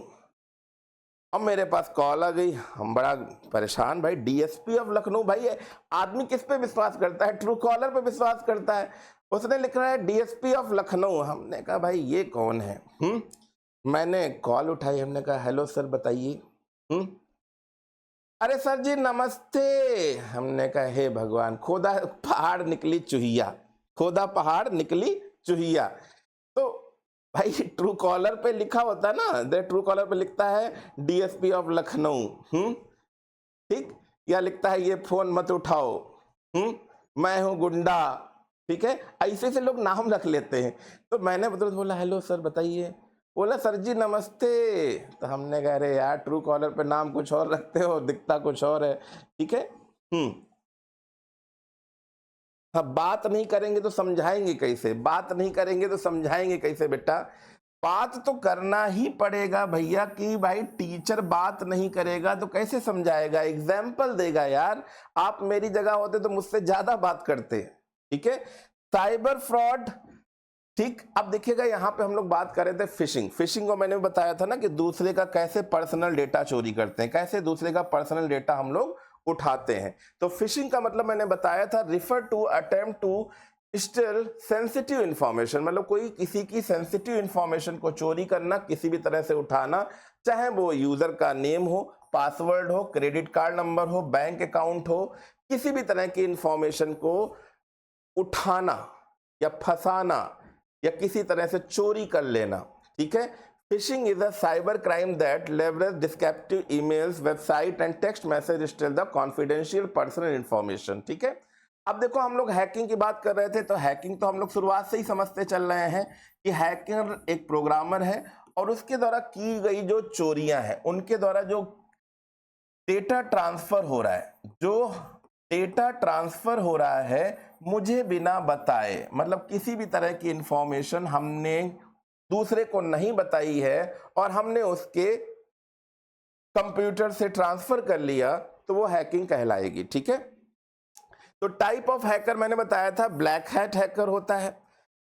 अब मेरे पास कॉल आ गई, हम बड़ा परेशान, भाई डीएसपी ऑफ लखनऊ, भाई आदमी किस पे विश्वास करता है, ट्रू कॉलर पे विश्वास करता है, उसने लिख रहा है डीएसपी ऑफ लखनऊ। हमने कहा भाई ये कौन है, मैंने कॉल उठाई, हमने कहा हेलो सर बताइए। अरे सर जी नमस्ते। हमने कहा हे भगवान, खोदा पहाड़ निकली चुहिया, खोदा पहाड़ निकली चुहिया। तो भाई ट्रू कॉलर पे लिखा होता है ना, दे ट्रू कॉलर पे लिखता है डीएसपी ऑफ लखनऊ, ठीक, या लिखता है ये फोन मत उठाओ, मैं हूं गुंडा, ठीक है, ऐसे से लोग नाम रख लेते हैं। तो मैंने तुरंत बोला हेलो सर बताइए। बोला सर जी नमस्ते। तो हमने कहा अरे यार ट्रू कॉलर पे नाम कुछ और रखते हो, दिखता कुछ और है, ठीक है। हाँ, बात नहीं करेंगे तो समझाएंगे कैसे, बात नहीं करेंगे तो समझाएंगे कैसे बेटा। बात तो करना ही पड़ेगा भैया कि भाई टीचर बात नहीं करेगा तो कैसे समझाएगा, एग्जाम्पल देगा यार। आप मेरी जगह होते तो मुझसे ज्यादा बात करते, ठीक है। साइबर फ्रॉड, ठीक। अब देखिएगा यहाँ पे हम लोग बात कर रहे थे फिशिंग। फिशिंग को मैंने बताया था ना कि दूसरे का कैसे पर्सनल डेटा चोरी करते हैं, कैसे दूसरे का पर्सनल डेटा हम लोग उठाते हैं। तो फिशिंग का मतलब मैंने बताया था refer to attempt to steal sensitive information, मतलब कोई किसी की सेंसिटिव इंफॉर्मेशन को चोरी करना, किसी भी तरह से उठाना, चाहे वो यूजर का नेम हो, पासवर्ड हो, क्रेडिट कार्ड नंबर हो, बैंक अकाउंट हो, किसी भी तरह की इंफॉर्मेशन को उठाना या फंसाना या किसी तरह से चोरी कर लेना, ठीक है। Fishing is a cyber crime that leverage descriptive emails, website and text message still the confidential personal information, ठीक है। अब देखो हम लोग हैकिंग की बात कर रहे थे, तो हैकिंग तो हम लोग शुरुआत से ही समझते चल रहे हैं कि हैकर एक प्रोग्रामर है और उसके द्वारा की गई जो चोरियां हैं, उनके द्वारा जो डेटा ट्रांसफर हो रहा है, जो डेटा ट्रांसफर हो रहा है मुझे बिना बताए, मतलब किसी भी तरह की इंफॉर्मेशन हमने दूसरे को नहीं बताई है और हमने उसके कंप्यूटर से ट्रांसफर कर लिया, तो वो हैकिंग कहलाएगी, ठीक है। तो टाइप ऑफ हैकर मैंने बताया था, ब्लैक हैट हैकर होता है,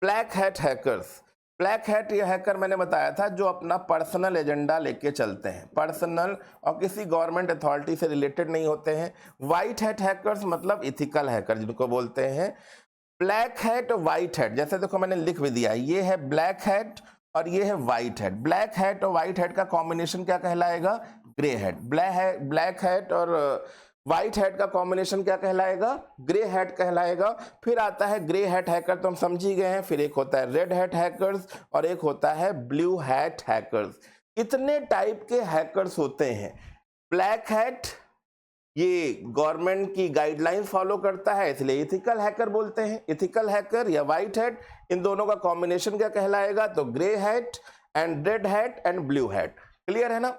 black hat hackers. Black hat ये हैकर मैंने बताया था जो अपना पर्सनल एजेंडा लेके चलते हैं, पर्सनल, और किसी गवर्नमेंट अथॉरिटी से रिलेटेड नहीं होते हैं। व्हाइट हैट हैकर्स मतलब इथिकल हैकर जिनको बोलते हैं। ब्लैक हैट और व्हाइट हैट, जैसे देखो मैंने लिख भी दिया, ये है ब्लैक हैट और ये है व्हाइट हैट। ब्लैक हैट और व्हाइट हैट का कॉम्बिनेशन क्या कहलाएगा, ग्रे हैट। ब्लैक हैट और व्हाइट हैट का कॉम्बिनेशन क्या कहलाएगा, ग्रे हैट कहलाएगा। फिर आता है ग्रे हैट हैकर, तो हम समझ ही गए हैं। फिर एक होता है रेड हैट हैकर्स और एक होता है ब्लू हैट हैकर्स। इतने टाइप के हैकर्स होते हैं। ब्लैक हैट ये गवर्नमेंट की गाइडलाइंस फॉलो करता है, इसलिए इथिकल हैकर बोलते हैं। इथिकल हैकर या व्हाइट हैट, इन दोनों का कॉम्बिनेशन क्या कहलाएगा, तो grey hat and red hat and blue hat. Clear है ना।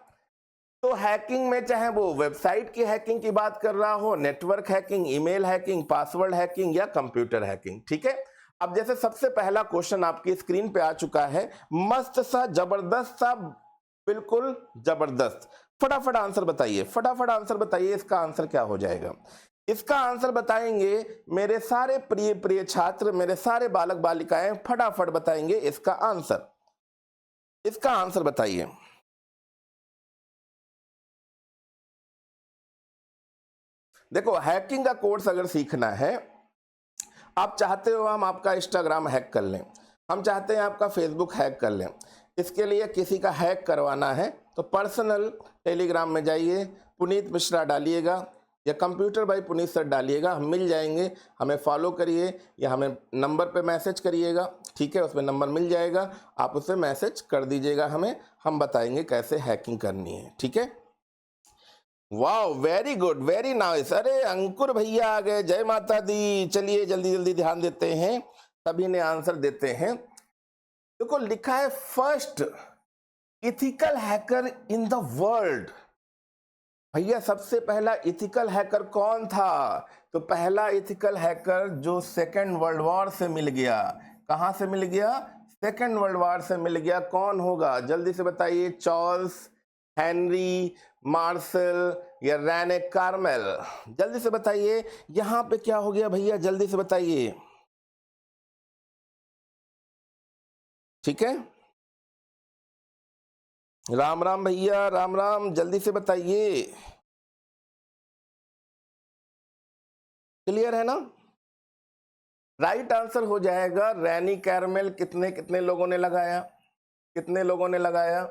तो हैकिंग में चाहे वो वेबसाइट की हैकिंग की बात कर रहा हो, network hacking, email hacking, password hacking या कंप्यूटर हैकिंग, ठीक है। अब जैसे सबसे पहला क्वेश्चन आपकी स्क्रीन पे आ चुका है, मस्त सा, जबरदस्त सा, बिल्कुल जबरदस्त। फटाफट आंसर बताइए, फटाफट आंसर बताइए, इसका आंसर क्या हो जाएगा। इसका आंसर बताएंगे मेरे सारे प्रिय प्रिय छात्र, मेरे सारे बालक बालिकाएं फटाफट बताएंगे इसका आंसर। इसका आंसर बताइए। देखो हैकिंग का कोर्स अगर सीखना है, आप चाहते हो हम आपका इंस्टाग्राम हैक कर लें, हम चाहते हैं आपका फेसबुक हैक कर लें, इसके लिए किसी का हैक करवाना है तो पर्सनल टेलीग्राम में जाइए, पुनीत मिश्रा डालिएगा या कंप्यूटर बाय पुनीत सर डालिएगा, हम मिल जाएंगे। हमें फॉलो करिए या हमें नंबर पे मैसेज करिएगा, ठीक है, उसमें नंबर मिल जाएगा, आप उससे मैसेज कर दीजिएगा हमें, हम बताएंगे कैसे हैकिंग करनी है, ठीक है। वाह, वेरी गुड, वेरी नाइस। अरे अंकुर भैया आ गए, जय माता दी। चलिए जल्दी जल्दी ध्यान देते हैं, सभी ने आंसर देते हैं। देखो लिखा है first ethical hacker in the world. भैया सबसे पहला इथिकल हैकर कौन था, तो पहला इथिकल हैकर जो सेकेंड वर्ल्ड वॉर से मिल गया। कहां से मिल गया, सेकेंड वर्ल्ड वॉर से मिल गया। कौन होगा जल्दी से बताइए, चार्ल्स हेनरी मार्शल या रैने कार्मेल, जल्दी से बताइए। यहां पे क्या हो गया भैया, जल्दी से बताइए, ठीक है। राम राम भैया, राम राम, जल्दी से बताइए। क्लियर है ना। राइट आंसर हो जाएगा रैनी कैरमेल। कितने कितने लोगों ने लगाया, कितने लोगों ने लगाया?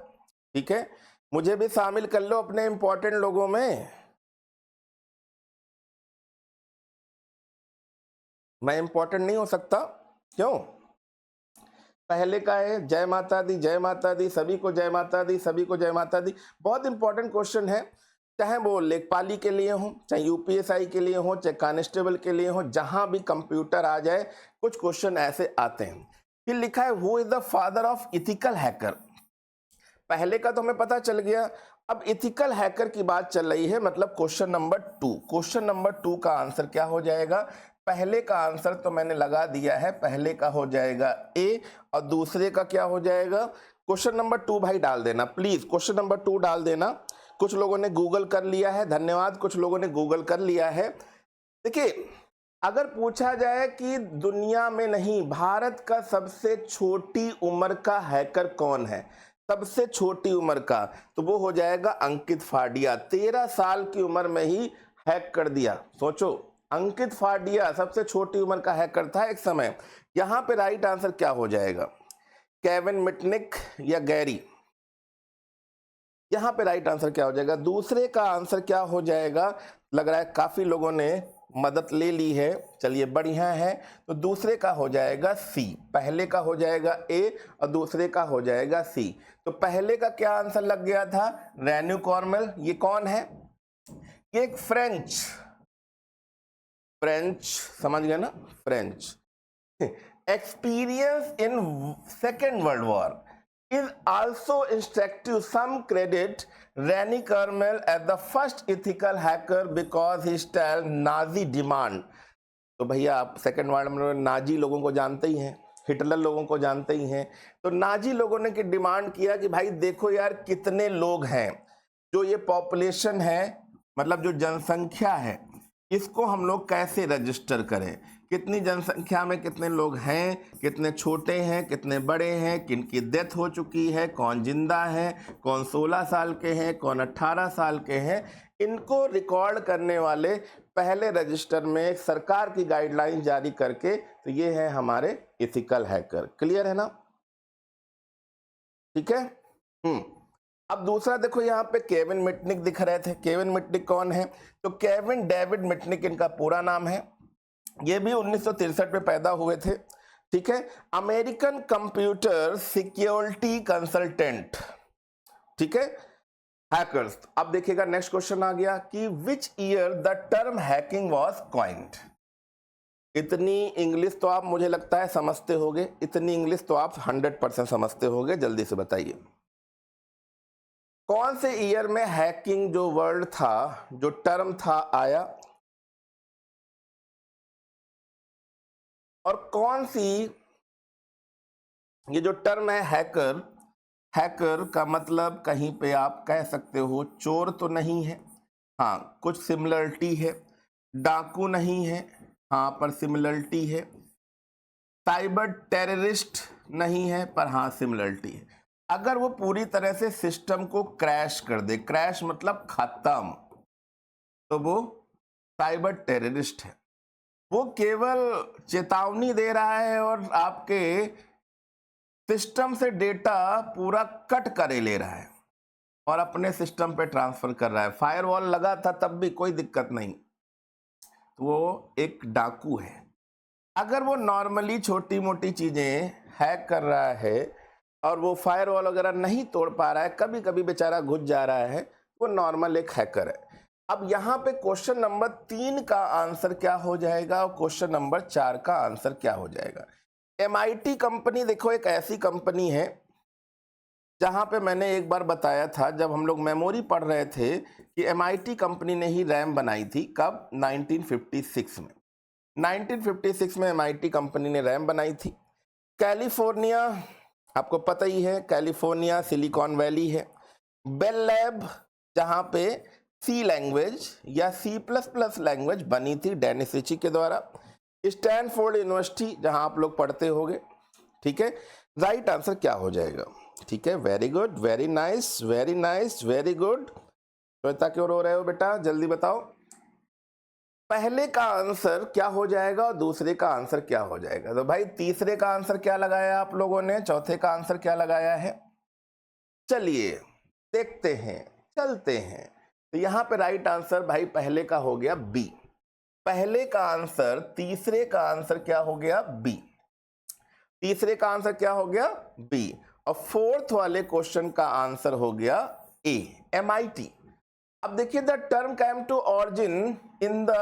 ठीक है, मुझे भी शामिल कर लो अपने इंपॉर्टेंट लोगों में। मैं इंपॉर्टेंट नहीं हो सकता? क्यों? पहले का है जय माता दी, जय माता दी, सभी को जय माता दी, सभी को जय माता दी। बहुत इंपॉर्टेंट क्वेश्चन है, चाहे वो लेखपाली के लिए हो, चाहे यूपीएसआई के लिए हो, चाहे कांस्टेबल के लिए हो, जहां भी कंप्यूटर आ जाए कुछ क्वेश्चन ऐसे आते हैं। फिर लिखा है who is the father of ethical hacker. पहले का तो हमें पता चल गया, अब इथिकल हैकर की बात चल रही है, मतलब क्वेश्चन नंबर 2। क्वेश्चन नंबर 2 का आंसर क्या हो जाएगा? पहले का आंसर तो मैंने लगा दिया है, पहले का हो जाएगा ए, और दूसरे का क्या हो जाएगा? क्वेश्चन नंबर 2 भाई डाल देना प्लीज, क्वेश्चन नंबर 2 डाल देना। कुछ लोगों ने गूगल कर लिया है, धन्यवाद, कुछ लोगों ने गूगल कर लिया है। देखिए, अगर पूछा जाए कि दुनिया में नहीं, भारत का सबसे छोटी उम्र का हैकर कौन है, सबसे छोटी उम्र का, तो वो हो जाएगा अंकित फाडिया। 13 साल की उम्र में ही हैक कर दिया। सोचो, अंकित फाडिया सबसे छोटी उम्र का हैकर था एक समय। यहां पे राइट आंसर क्या हो जाएगा? केविन मिटनिक या गैरी? यहां पे राइट आंसर क्या हो जाएगा? दूसरे का आंसर क्या हो जाएगा? लग रहा है काफी लोगों ने मदद ले ली है, चलिए बढ़िया है। तो दूसरे का हो जाएगा सी, पहले का हो जाएगा ए और दूसरे का हो जाएगा सी। तो पहले का क्या आंसर लग गया था? रेन्यू कॉर्मेल। ये कौन है? ये एक फ्रेंच, समझ गए ना, French. Experience in second world war is also instructive. Some credit Rani Carmel as the first ethical hacker because he styled Nazi demand. तो भैया आप सेकेंड वर्ल्ड में नाजी लोगों को जानते ही हैं, हिटलर लोगों को जानते ही हैं। तो नाजी लोगों ने की डिमांड किया कि भाई देखो यार कितने लोग हैं, जो ये पॉपुलेशन है, मतलब जो जनसंख्या है, इसको हम लोग कैसे रजिस्टर करें, कितनी जनसंख्या में कितने लोग हैं, कितने छोटे हैं, कितने बड़े हैं, किन की डेथ हो चुकी है, कौन जिंदा है, कौन 16 साल के हैं, कौन 18 साल के हैं, इनको रिकॉर्ड करने वाले पहले रजिस्टर में एक सरकार की गाइडलाइन जारी करके, तो ये है हमारे इथिकल हैकर। क्लियर है ना? ठीक है। अब दूसरा देखो, यहाँ पे केविन मिटनिक दिख रहे थे। केविन मिटनिक कौन है? तो केविन डेविड मिटनिक इनका पूरा नाम है। ये भी 1963 में पैदा हुए थे। ठीक है, अमेरिकन कंप्यूटर सिक्योरिटी कंसल्टेंट। ठीक है, हैकर्स। अब देखिएगा नेक्स्ट क्वेश्चन आ गया कि which year the term hacking was coined. इतनी इंग्लिश तो आप, मुझे लगता है समझते होगे, इतनी इंग्लिश तो आप 100% समझते होगे। जल्दी से बताइए कौन से ईयर में हैकिंग जो वर्ड था, जो टर्म था, आया, और कौन सी, ये जो टर्म है हैकर, हैकर का मतलब कहीं पे आप कह सकते हो चोर तो नहीं है, हाँ कुछ सिमिलरिटी है, डाकू नहीं है, हाँ पर सिमिलरिटी है, साइबर टेररिस्ट नहीं है, पर हाँ सिमिलरिटी है। अगर वो पूरी तरह से सिस्टम को क्रैश कर दे, क्रैश मतलब खत्म, तो वो साइबर टेररिस्ट है। वो केवल चेतावनी दे रहा है और आपके सिस्टम से डेटा पूरा कट करे ले रहा है और अपने सिस्टम पे ट्रांसफर कर रहा है। फायरवॉल लगा था तब भी कोई दिक्कत नहीं, तो वो एक डाकू है। अगर वो नॉर्मली छोटी मोटी चीजें हैक कर रहा है और वो फायरवॉल वगैरह नहीं तोड़ पा रहा है, कभी कभी बेचारा घुस जा रहा है, वो नॉर्मल एक हैकर है। अब यहाँ पे क्वेश्चन नंबर 3 का आंसर क्या हो जाएगा और क्वेश्चन नंबर 4 का आंसर क्या हो जाएगा? MIT कंपनी, देखो एक ऐसी कंपनी है जहां पे मैंने एक बार बताया था जब हम लोग मेमोरी पढ़ रहे थे कि MIT कंपनी ने ही रैम बनाई थी। कब? 1956 में। 1956 में MIT कंपनी ने रैम बनाई थी। कैलिफोर्निया, आपको पता ही है, कैलिफोर्निया सिलिकॉन वैली है। बेल लैब, जहां पे सी लैंग्वेज या C++ लैंग्वेज बनी थी डेनिस रिची के द्वारा। स्टैनफोर्ड यूनिवर्सिटी, जहां आप लोग पढ़ते होंगे। ठीक है, राइट आंसर क्या हो जाएगा? ठीक है, very good, very nice, very nice, very good. Shweta क्यों रो रहे हो बेटा, जल्दी बताओ। पहले का आंसर क्या हो जाएगा और दूसरे का आंसर क्या हो जाएगा? तो भाई तीसरे का आंसर क्या लगाया आप लोगों ने, चौथे का आंसर क्या लगाया है? चलिए देखते हैं, चलते हैं। तो यहां पे राइट आंसर भाई पहले का हो गया बी। पहले का आंसर, तीसरे का आंसर क्या हो गया? बी। तीसरे का आंसर क्या हो गया? बी। और फोर्थ वाले क्वेश्चन का आंसर हो गया ए, MIT। अब देखिए, the term came to origin in the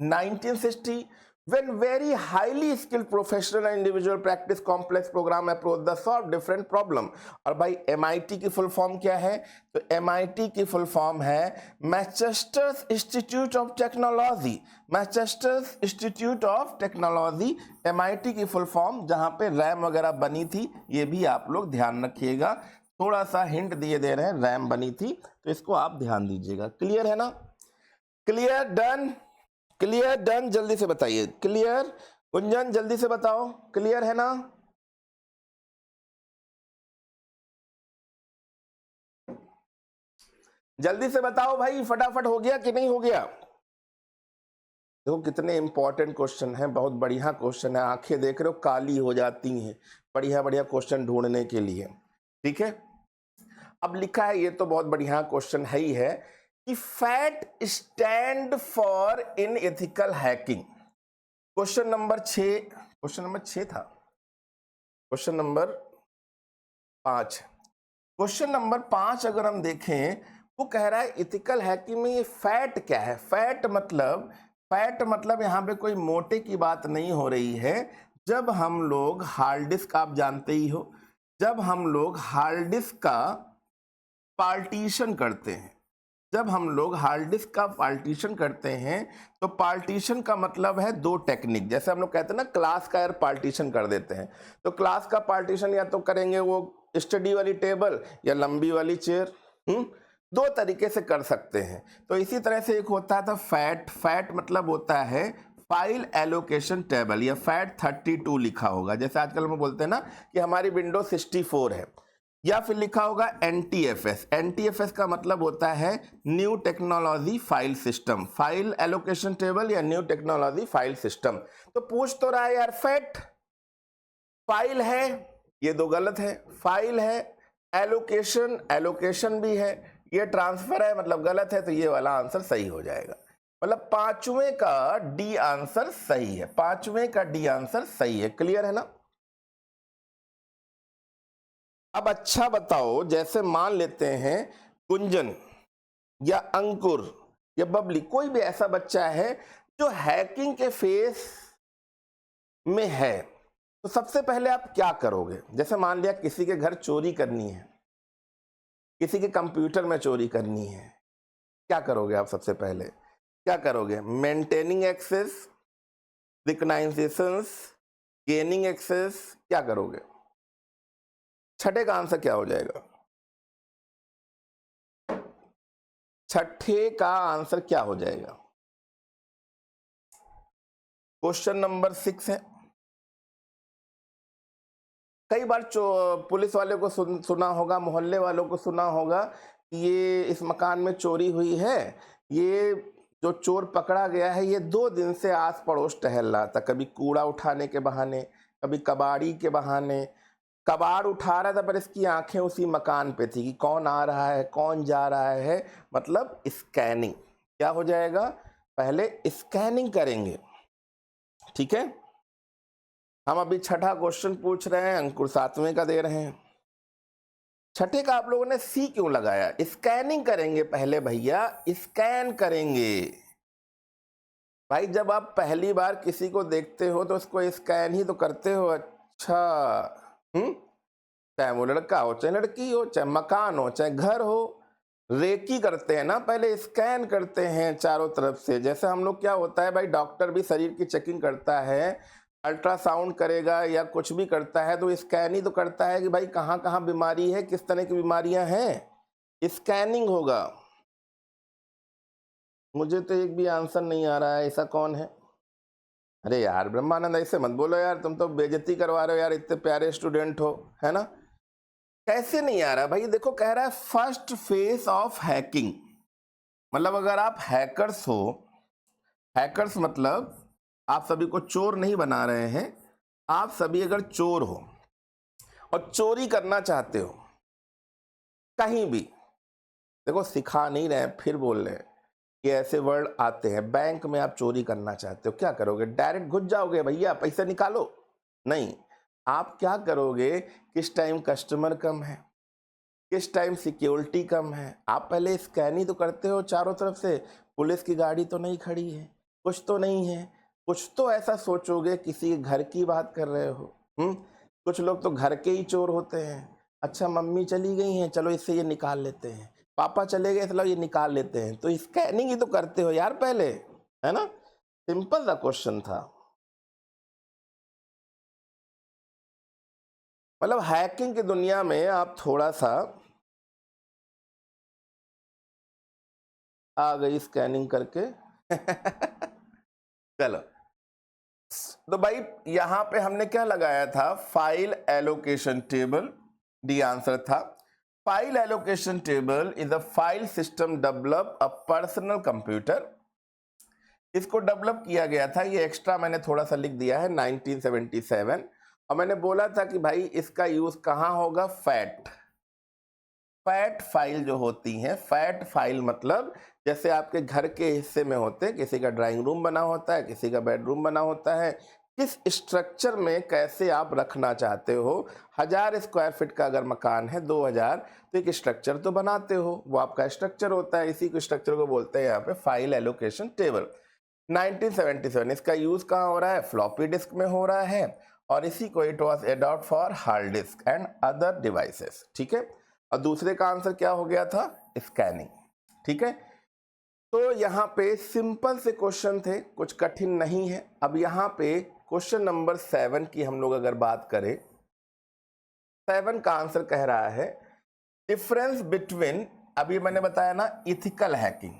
1960 when very highly skilled professional and individual practice complex program approach the solve different problem। और भाई MIT की फुल फॉर्म क्या है? तो MIT की फुल फॉर्म है Manchester institute of technology. Manchester institute of technology MIT की फुल फॉर्म, जहां पे रैम वगैरह बनी थी। ये भी आप लोग ध्यान रखिएगा, थोड़ा सा हिंट दिए दे रहे हैं, रैम बनी थी, तो इसको आप ध्यान दीजिएगा। क्लियर है ना? क्लियर, डन, क्लियर, डन, जल्दी से बताइए। क्लियर? गुंजन जल्दी से बताओ, क्लियर है ना? जल्दी से बताओ भाई, फटाफट हो गया कि नहीं हो गया? देखो कितने इंपॉर्टेंट क्वेश्चन है, बहुत बढ़िया क्वेश्चन है। आंखें देख रहे हो काली हो जाती हैं बढ़िया बढ़िया क्वेश्चन ढूंढने के लिए। ठीक है, अब लिखा है, ये तो बहुत बढ़िया क्वेश्चन है ही है कि fat stand for in ethical hacking. Question number 6, question number 6 था, क्वेश्चन नंबर 5। क्वेश्चन नंबर 5 अगर हम देखें, वो कह रहा है इथिकल हैकिंग में ये फैट क्या है? फैट मतलब यहाँ पे कोई मोटे की बात नहीं हो रही है। जब हम लोग हार्ड डिस्क, आप जानते ही हो, जब हम लोग हार्ड डिस्क का पार्टीशन करते हैं, जब हम लोग हार्ड डिस्क का पार्टीशन करते हैं, तो पार्टीशन का मतलब है दो टेक्निक। जैसे हम लोग कहते हैं ना, क्लास का यार पार्टीशन कर देते हैं, तो क्लास का पार्टीशन या तो करेंगे वो स्टडी वाली टेबल या लंबी वाली चेयर, दो तरीके से कर सकते हैं। तो इसी तरह से एक होता था फैट मतलब होता है फाइल एलोकेशन टेबल, या फैट 32 लिखा होगा। जैसे आजकल हम बोलते हैं ना कि हमारी विंडो 64 है, या फिर लिखा होगा NTFS। NTFS का मतलब होता है new technology file system, file allocation table या न्यू टेक्नोलॉजी फाइल सिस्टम। तो पूछ तो रहा है यार, फैट फाइल है, ये दो गलत है। फाइल है, एलोकेशन भी है, ये ट्रांसफर है, मतलब गलत है। तो ये वाला आंसर सही हो जाएगा। मतलब पांचवें का डी आंसर सही है, पांचवें का डी आंसर सही है। क्लियर है ना? अब अच्छा बताओ, जैसे मान लेते हैं गुंजन या अंकुर या बबली, कोई भी ऐसा बच्चा है जो हैकिंग के फेस में है, तो सबसे पहले आप क्या करोगे? जैसे मान लिया किसी के घर चोरी करनी है, किसी के कंप्यूटर में चोरी करनी है, क्या करोगे आप? सबसे पहले क्या करोगे? मेंटेनिंग एक्सेस, रिकग्नाइजेशंस, गेनिंग एक्सेस, क्या करोगे? छठे का आंसर क्या हो जाएगा? छठे का आंसर क्या हो जाएगा? क्वेश्चन नंबर 6 है। कई बार पुलिस वाले को सुना होगा, मोहल्ले वालों को सुना होगा कि ये इस मकान में चोरी हुई है, ये जो चोर पकड़ा गया है ये 2 दिन से आस पड़ोस टहल रहा था, कभी कूड़ा उठाने के बहाने, कभी कबाड़ी के बहाने। कबाड़ उठा रहा था पर इसकी आंखें उसी मकान पे थी कि कौन आ रहा है, कौन जा रहा है, मतलब स्कैनिंग। क्या हो जाएगा? पहले स्कैनिंग करेंगे। ठीक है, हम अभी छठा क्वेश्चन पूछ रहे हैं, अंकुर 7वें का दे रहे हैं। छठे का आप लोगों ने सी क्यों लगाया? स्कैनिंग करेंगे पहले भैया, स्कैन करेंगे। भाई जब आप पहली बार किसी को देखते हो तो उसको स्कैन ही तो करते हो। अच्छा, चाहे वो लड़का हो, चाहे लड़की हो, चाहे मकान हो, चाहे घर हो, रेकी करते हैं ना, पहले स्कैन करते हैं चारों तरफ से। जैसे हम लोग, क्या होता है भाई, डॉक्टर भी शरीर की चेकिंग करता है, अल्ट्रासाउंड करेगा या कुछ भी करता है तो स्कैन ही तो करता है कि भाई कहाँ कहाँ बीमारी है, किस तरह की बीमारियां हैं, स्कैनिंग होगा। मुझे तो एक भी आंसर नहीं आ रहा है, ऐसा कौन है? अरे यार ब्रह्मानंद, ऐसे मत बोलो यार, तुम तो बेइज्जती करवा रहे हो यार, इतने प्यारे स्टूडेंट हो, है ना? कैसे नहीं आ रहा भाई? देखो कह रहा है फर्स्ट फेज ऑफ हैकिंग, मतलब अगर आप हैकर्स हो, हैकर्स मतलब आप सभी को चोर नहीं बना रहे हैं, आप सभी अगर चोर हो और चोरी करना चाहते हो, कहीं भी। देखो सिखा नहीं रहे हैं, फिर बोल रहे हैं कि ऐसे वर्ड आते हैं। बैंक में आप चोरी करना चाहते हो, क्या करोगे? डायरेक्ट घुस जाओगे, भैया पैसे निकालो? नहीं, आप क्या करोगे? किस टाइम कस्टमर कम है, किस टाइम सिक्योरिटी कम है, आप पहले स्कैन ही तो करते हो चारों तरफ से। पुलिस की गाड़ी तो नहीं खड़ी है, कुछ तो नहीं है, कुछ तो ऐसा सोचोगे। किसी के घर की बात कर रहे हो। कुछ लोग तो घर के ही चोर होते हैं। अच्छा मम्मी चली गई हैं, चलो इससे ये निकाल लेते हैं, पापा चले गए, चलो ये निकाल लेते हैं। तो स्कैनिंग ही तो करते हो यार पहले, है ना? सिंपल सा क्वेश्चन था। मतलब हैकिंग की दुनिया में आप थोड़ा सा आ गई स्कैनिंग करके। चलो, तो भाई यहां पे हमने क्या लगाया था? File allocation table. D answer था। File allocation table is a file system develop a personal computer. इसको डेवलप किया गया था, ये एक्स्ट्रा मैंने थोड़ा सा लिख दिया है, 1977। और मैंने बोला था कि भाई इसका यूज कहां होगा? फैट फाइल जो होती हैं, फैट फाइल मतलब जैसे आपके घर के हिस्से में होते हैं, किसी का ड्राइंग रूम बना होता है, किसी का बेडरूम बना होता है, किस स्ट्रक्चर में कैसे आप रखना चाहते हो। 1000 स्क्वायर फीट का अगर मकान है, 2000, तो एक स्ट्रक्चर तो बनाते हो, वो आपका स्ट्रक्चर होता है। इसी को स्ट्रक्चर को बोलते हैं यहाँ पे फाइल एलोकेशन टेबल। 1977 इसका यूज कहाँ हो रहा है? फ्लॉपी डिस्क में हो रहा है, और इसी को it was adopt for hard disk and other devices. ठीक है, और दूसरे का आंसर क्या हो गया था? स्कैनिंग। ठीक है, तो यहाँ पे सिंपल से क्वेश्चन थे, कुछ कठिन नहीं है। अब यहाँ पे क्वेश्चन नंबर 7 की हम लोग अगर बात करें, 7 का आंसर कह रहा है डिफरेंस बिटवीन, अभी मैंने बताया ना, इथिकल हैकिंग।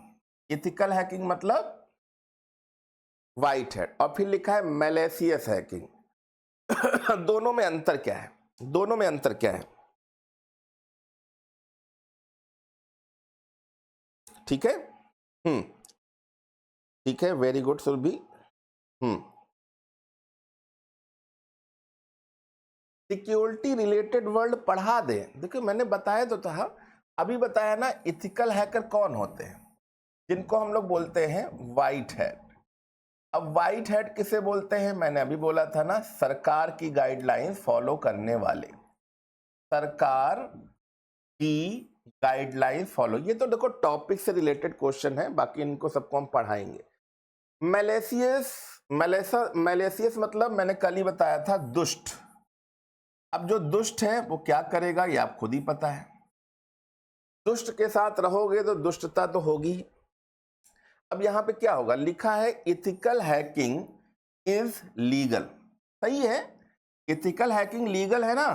इथिकल हैकिंग मतलब वाइट हैट, और फिर लिखा है मैलेसियस हैकिंग। दोनों में अंतर क्या है? दोनों में अंतर क्या है? ठीक है, ठीक है, very good Surabhi. Security related word पढ़ा दे। देखिए मैंने बताया तो था, अभी बताया ना, इथिकल हैकर कौन होते हैं? जिनको हम लोग बोलते हैं वाइट हैट। अब वाइट हैट किसे बोलते हैं? मैंने अभी बोला था ना, सरकार की गाइडलाइंस फॉलो करने वाले, सरकार की गाइडलाइंस फॉलो। ये तो देखो टॉपिक से रिलेटेड क्वेश्चन है, बाकी इनको सबको हम पढ़ाएंगे। मैलेसियस, मैलेसियस मतलब मैंने कल ही बताया था, दुष्ट। अब जो दुष्ट है वो क्या करेगा ये आप खुद ही पता है। दुष्ट के साथ रहोगे तो दुष्टता तो होगी। अब यहां पे क्या होगा? लिखा है इथिकल हैकिंग इज लीगल। सही है, इथिकल हैकिंग लीगल है ना,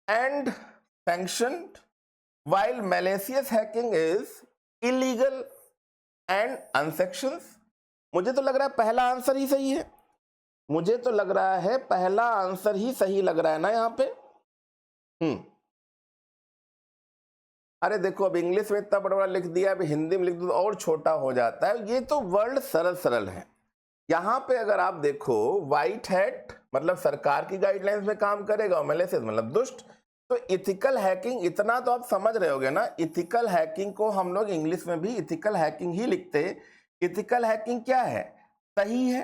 and sanctioned, while malicious hacking is illegal and unsanctioned। मुझे तो लग रहा है पहला आंसर ही सही है, मुझे तो लग रहा है पहला आंसर ही सही लग रहा है ना यहाँ पे। अरे देखो, अब इंग्लिश में इतना बड़ा बड़ा लिख दिया, अब हिंदी में लिख दो तो और छोटा हो जाता है। ये तो वर्ड सरल सरल है। यहाँ पे अगर आप देखो, व्हाइट हैट मतलब सरकार की गाइडलाइंस में काम करेगा, और मैलिशियस मतलब दुष्ट। तो इथिकल हैकिंग, इतना तो आप समझ रहे होगे ना, इथिकल हैकिंग को हम लोग इंग्लिश में भी इथिकल हैकिंग ही लिखते। इथिकल हैकिंग क्या है? सही है,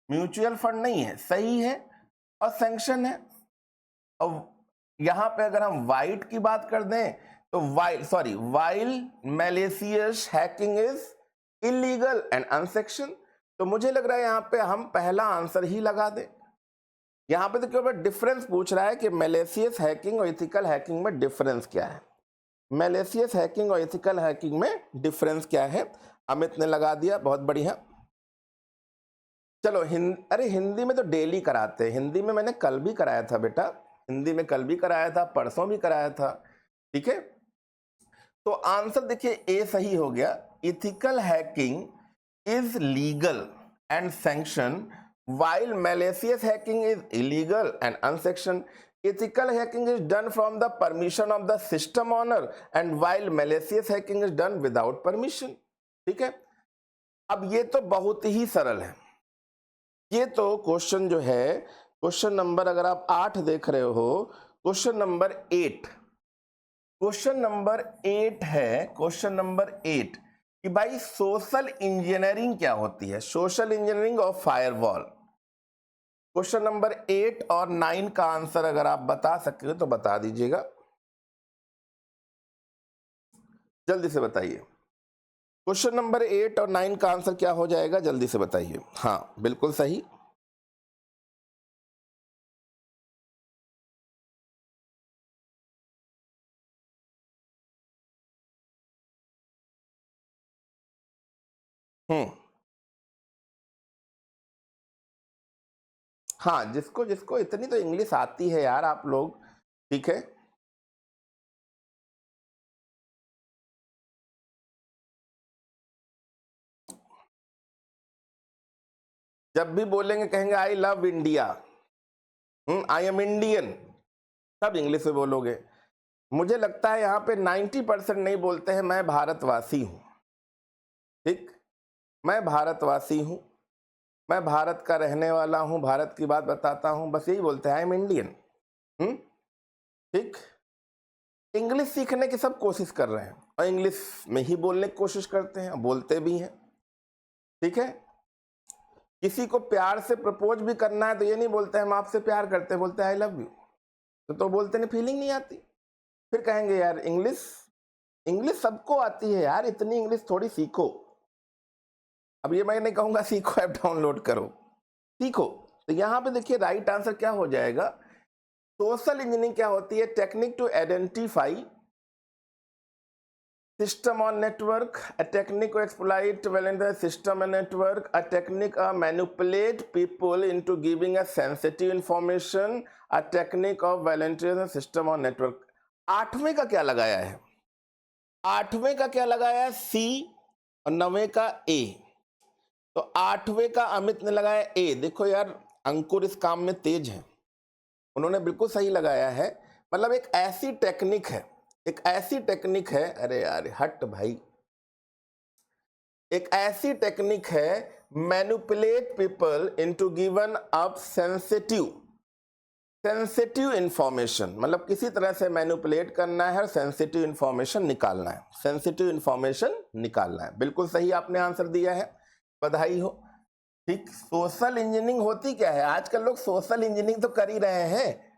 म्यूचुअल फंड नहीं है, सही है, और सैंक्शन है। और यहां पे अगर हम वाइट की बात कर दें तो while malicious hacking is illegal and unsanctioned. तो मुझे लग रहा है यहां पे हम पहला आंसर ही लगा दें। यहां पे तो केवल डिफरेंस पूछ रहा है कि मैलिशियस हैकिंग और इथिकल हैकिंग में डिफरेंस क्या है। मैलिशियस हैकिंग और इथिकल हैकिंग में डिफरेंस क्या है? अमित ने लगा दिया, बहुत बढ़िया। चलो अरे हिंदी में तो डेली कराते हैं, हिंदी में मैंने कल भी कराया था बेटा, हिंदी में कल भी कराया था, परसों भी कराया था। ठीक है, तो आंसर देखिए ए सही हो गया। Ethical hacking is legal and sanction while malicious hacking is illegal and unsanctioned। ethical hacking is done from the permission of the system owner and while malicious hacking is done without permission। ठीक है, अब ये तो बहुत ही सरल है। ये तो क्वेश्चन जो है, क्वेश्चन नंबर अगर आप 8 देख रहे हो, क्वेश्चन नंबर 8, क्वेश्चन नंबर 8 है, क्वेश्चन नंबर 8 कि भाई सोशल इंजीनियरिंग क्या होती है, social engineering of firewall. Question number 8 और 9 का आंसर अगर आप बता सकते हो तो बता दीजिएगा, जल्दी से बताइए। क्वेश्चन नंबर 8 और 9 का आंसर क्या हो जाएगा, जल्दी से बताइए। हाँ बिल्कुल सही। हम्म, हाँ जिसको जिसको इतनी तो इंग्लिश आती है यार आप लोग, ठीक है। जब भी बोलेंगे कहेंगे I love India, I am Indian, सब इंग्लिश में बोलोगे। मुझे लगता है यहाँ पे 90% नहीं बोलते हैं मैं भारतवासी हूँ, ठीक, मैं भारतवासी हूँ, मैं भारत का रहने वाला हूँ, भारत की बात बताता हूँ, बस यही बोलते हैं आई एम इंडियन। ठीक। इंग्लिश सीखने की सब कोशिश कर रहे हैं और इंग्लिश में ही बोलने की कोशिश करते हैं, बोलते भी हैं, ठीक है। किसी को प्यार से प्रपोज भी करना है तो ये नहीं बोलते हम आपसे प्यार करते हैं, बोलते हैं आई लव यू, तो बोलते नहीं, फीलिंग नहीं आती। फिर कहेंगे यार इंग्लिश, इंग्लिश सबको आती है यार, इतनी इंग्लिश थोड़ी सीखो। अब ये मैं नहीं कहूंगा सीखो ऐप डाउनलोड करो, सीखो। तो यहाँ पे देखिए राइट आंसर क्या हो जाएगा, सोशल इंजीनियरिंग क्या होती है, technique to identify system on network, a technique to exploit vulnerable system and network, a technique to manipulate people into giving a sensitive information, a technique of vulnerable system on network। आठवें का क्या लगाया है, आठवें का क्या लगाया है, सी, और नवें का ए। तो आठवें का अमित ने लगाया ए। देखो यार अंकुर इस काम में तेज है, उन्होंने बिल्कुल सही लगाया है। मतलब एक ऐसी टेक्निक है, एक ऐसी टेक्निक है, अरे यार हट भाई, एक ऐसी टेक्निक है manipulate people into given up sensitive information, मतलब किसी तरह से मैनिपुलेट करना है और सेंसिटिव इंफॉर्मेशन निकालना है, सेंसिटिव इंफॉर्मेशन निकालना है। बिल्कुल सही आपने आंसर दिया है, बधाई हो। ठीक, सोशल इंजीनियरिंग होती क्या है, आजकल लोग सोशल इंजीनियरिंग तो कर ही रहे हैं,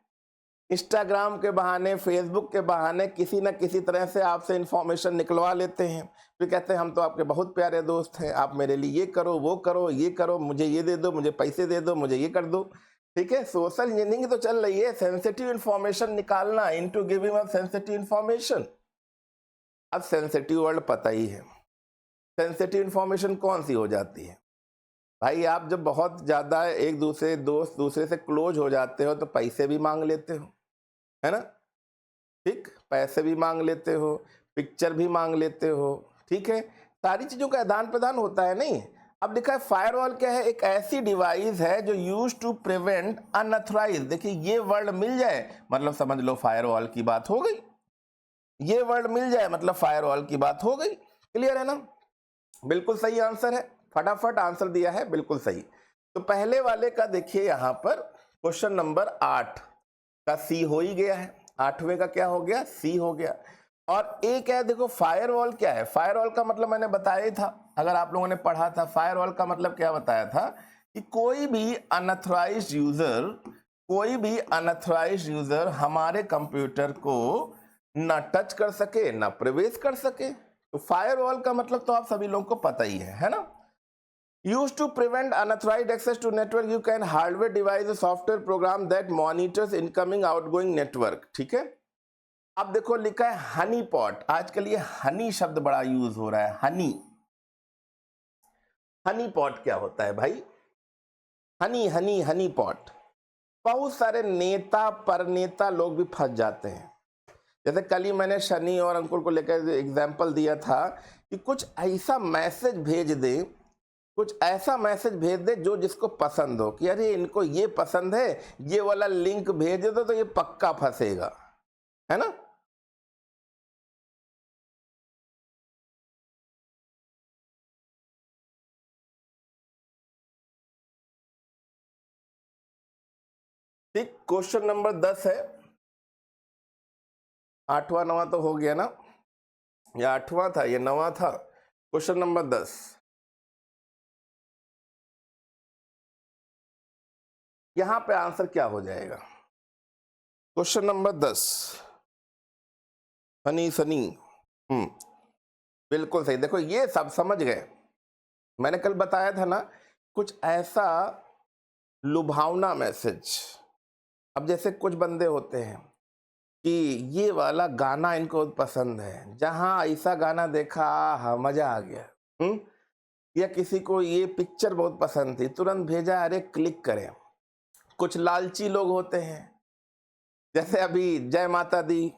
इंस्टाग्राम के बहाने, फेसबुक के बहाने किसी न किसी तरह से आपसे इंफॉर्मेशन निकलवा लेते हैं, फिर कहते हैं हम तो आपके बहुत प्यारे दोस्त हैं, आप मेरे लिए ये करो वो करो ये करो, मुझे ये दे दो, मुझे पैसे दे दो, मुझे ये कर दो। ठीक है, सोशल इंजीनियरिंग तो चल रही है, सेंसिटिव इंफॉर्मेशन निकालना, into giving of sensitive information. अब सेंसिटिव वर्ड पता ही है, सेंसिटिव इंफॉर्मेशन कौन सी हो जाती है भाई, आप जब बहुत ज्यादा एक दूसरे दोस्त दूसरे से क्लोज हो जाते हो तो पैसे भी मांग लेते हो, है ना, ठीक, पैसे भी मांग लेते हो, पिक्चर भी मांग लेते हो, ठीक है, सारी चीजों का आदान प्रदान होता है नहीं। अब लिखा है फायरवॉल क्या है, एक ऐसी डिवाइस है जो यूज टू प्रिवेंट अनऑथराइज, देखिए ये वर्ड मिल जाए मतलब समझ लो फायरवॉल की बात हो गई, ये वर्ड मिल जाए मतलब फायरवॉल की बात हो गई। क्लियर है ना, बिल्कुल सही आंसर है, फटाफट आंसर दिया है, बिल्कुल सही। तो पहले वाले का देखिए यहां पर क्वेश्चन नंबर 8 का सी हो ही गया है, आठवें का क्या हो गया, सी हो गया। और एक है देखो फायरवॉल क्या है, फायरवॉल का मतलब मैंने बताया ही था, अगर आप लोगों ने पढ़ा था, फायरवॉल का मतलब क्या बताया था कि कोई भी अनऑथराइज्ड यूजर, कोई भी अनऑथराइज्ड यूजर हमारे कंप्यूटर को ना टच कर सके ना प्रवेश कर सके। तो फायरवॉल का मतलब तो आप सभी लोगों को पता ही है ना। Used to prevent unauthorized access to network, you can hardware device a software program that monitors incoming outgoing network। ठीक है, अब देखो लिखा है हनी पॉट, आजकल ये हनी शब्द बड़ा यूज हो रहा है, हनी, हनी पॉट क्या होता है भाई, हनी हनी हनी पॉट, बहुत सारे नेता पर नेता लोग भी फंस जाते हैं। जैसे कल ही मैंने शनि और अंकुर को लेकर एग्जाम्पल दिया था कि कुछ ऐसा मैसेज भेज दे, कुछ ऐसा मैसेज भेज दे जो जिसको पसंद हो, कि अरे इनको ये पसंद है, ये वाला लिंक भेज दो तो ये पक्का फंसेगा, है ना। ठीक, क्वेश्चन नंबर 10 है, 8वां 9वां तो हो गया ना, ये 8वां था, ये 9वां था। क्वेश्चन नंबर 10, यहां पे आंसर क्या हो जाएगा? क्वेश्चन नंबर 10, हनी सनी, बिल्कुल सही। देखो ये सब समझ गए, मैंने कल बताया था ना, कुछ ऐसा लुभावना मैसेज। अब जैसे कुछ बंदे होते हैं कि ये वाला गाना इनको पसंद है, जहां ऐसा गाना देखा हाँ मजा आ गया। या किसी को ये पिक्चर बहुत पसंद थी, तुरंत भेजा, अरे क्लिक करें। कुछ लालची लोग होते हैं, जैसे अभी जय माता दी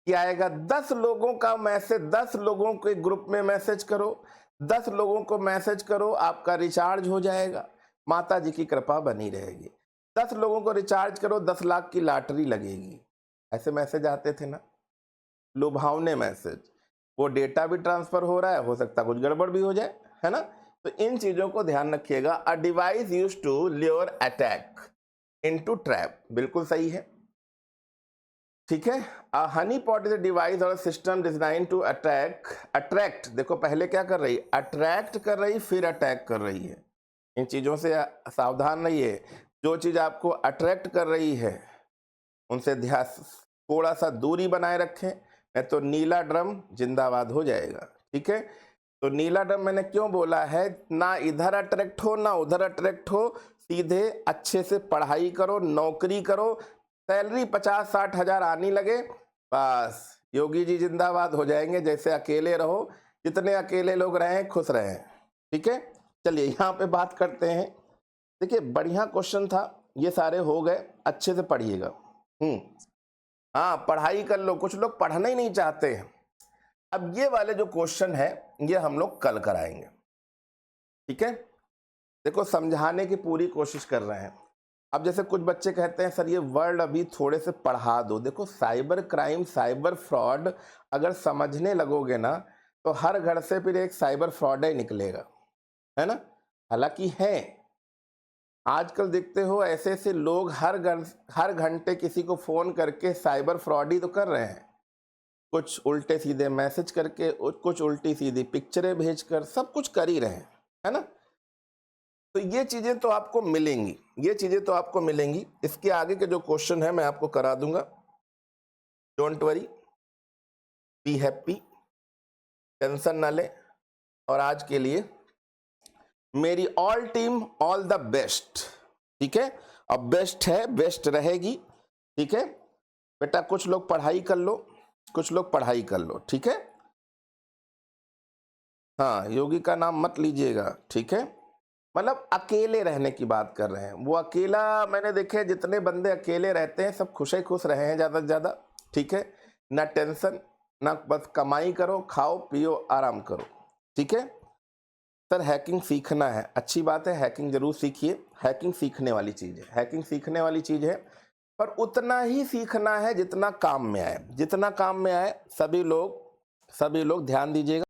कि आएगा 10 लोगों का मैसेज, 10 लोगों के ग्रुप में मैसेज करो, 10 लोगों को मैसेज करो, आपका रिचार्ज हो जाएगा, माता जी की कृपा बनी रहेगी। 10 लोगों को रिचार्ज करो, 10 लाख की लॉटरी लगेगी। ऐसे मैसेज आते थे ना, लुभावने मैसेज। वो डेटा भी ट्रांसफर हो रहा है, हो सकता कुछ गड़बड़ भी हो जाए, है ना। तो इन चीजों को ध्यान रखिएगा। A device used to lure attack into trap, बिल्कुल सही है, ठीक है। A honey pot is a device और सिस्टम डिजाइन टू अट्रैक्ट, देखो पहले क्या कर रही, अट्रैक्ट कर रही, फिर अटैक कर रही है। इन चीजों से सावधान रहिए। जो चीज आपको अट्रैक्ट कर रही है उनसे ध्यान, थोड़ा सा दूरी बनाए रखें, नहीं तो नीला ड्रम जिंदाबाद हो जाएगा, ठीक है। तो नीला ड्रम मैंने क्यों बोला है, ना इधर अट्रैक्ट हो ना उधर अट्रैक्ट हो, सीधे अच्छे से पढ़ाई करो, नौकरी करो, सैलरी 50-60 हजार आने लगे, बस योगी जी जिंदाबाद हो जाएंगे। जैसे अकेले रहो, जितने अकेले लोग रहें खुश रहें, ठीक है। चलिए यहाँ पे बात करते हैं। देखिए बढ़िया क्वेश्चन था, ये सारे हो गए, अच्छे से पढ़िएगा। हाँ पढ़ाई कर लो, कुछ लोग पढ़ना ही नहीं चाहते हैं। अब ये वाले जो क्वेश्चन है ये हम लोग कल कराएंगे, ठीक है। देखो समझाने की पूरी कोशिश कर रहे हैं। अब जैसे कुछ बच्चे कहते हैं सर ये वर्ड अभी थोड़े से पढ़ा दो। देखो साइबर क्राइम, साइबर फ्रॉड अगर समझने लगोगे ना तो हर घर से फिर एक साइबर फ्रॉड ही निकलेगा, है ना। हालांकि है, आजकल देखते हो ऐसे ऐसे लोग हर घंटे किसी को फोन करके साइबर फ्रॉड ही तो कर रहे हैं। कुछ उल्टे सीधे मैसेज करके, कुछ उल्टी सीधी पिक्चरें भेजकर, सब कुछ कर ही रहे हैं, है ना। तो ये चीजें तो आपको मिलेंगी, ये चीजें तो आपको मिलेंगी। इसके आगे के जो क्वेश्चन है मैं आपको करा दूंगा, don't worry, be happy, tension ना ले। और आज के लिए मेरी all team all the best, ठीक है। अब बेस्ट है, बेस्ट रहेगी, ठीक है बेटा। कुछ लोग पढ़ाई कर लो, कुछ लोग पढ़ाई कर लो, ठीक है। हाँ योगी का नाम मत लीजिएगा, ठीक है। मतलब अकेले रहने की बात कर रहे हैं। वो अकेला, मैंने देखे जितने बंदे अकेले रहते हैं सब खुश ही खुश रहे हैं ज़्यादा से ज़्यादा, ठीक है। ना टेंशन, ना, बस कमाई करो, खाओ पियो आराम करो, ठीक है। सर हैकिंग सीखना है, अच्छी बात है, हैकिंग जरूर सीखिए। हैकिंग सीखने वाली चीज़ है, हैकिंग सीखने वाली चीज़ है, पर उतना ही सीखना है जितना काम में आए, जितना काम में आए। सभी लोग ध्यान दीजिएगा।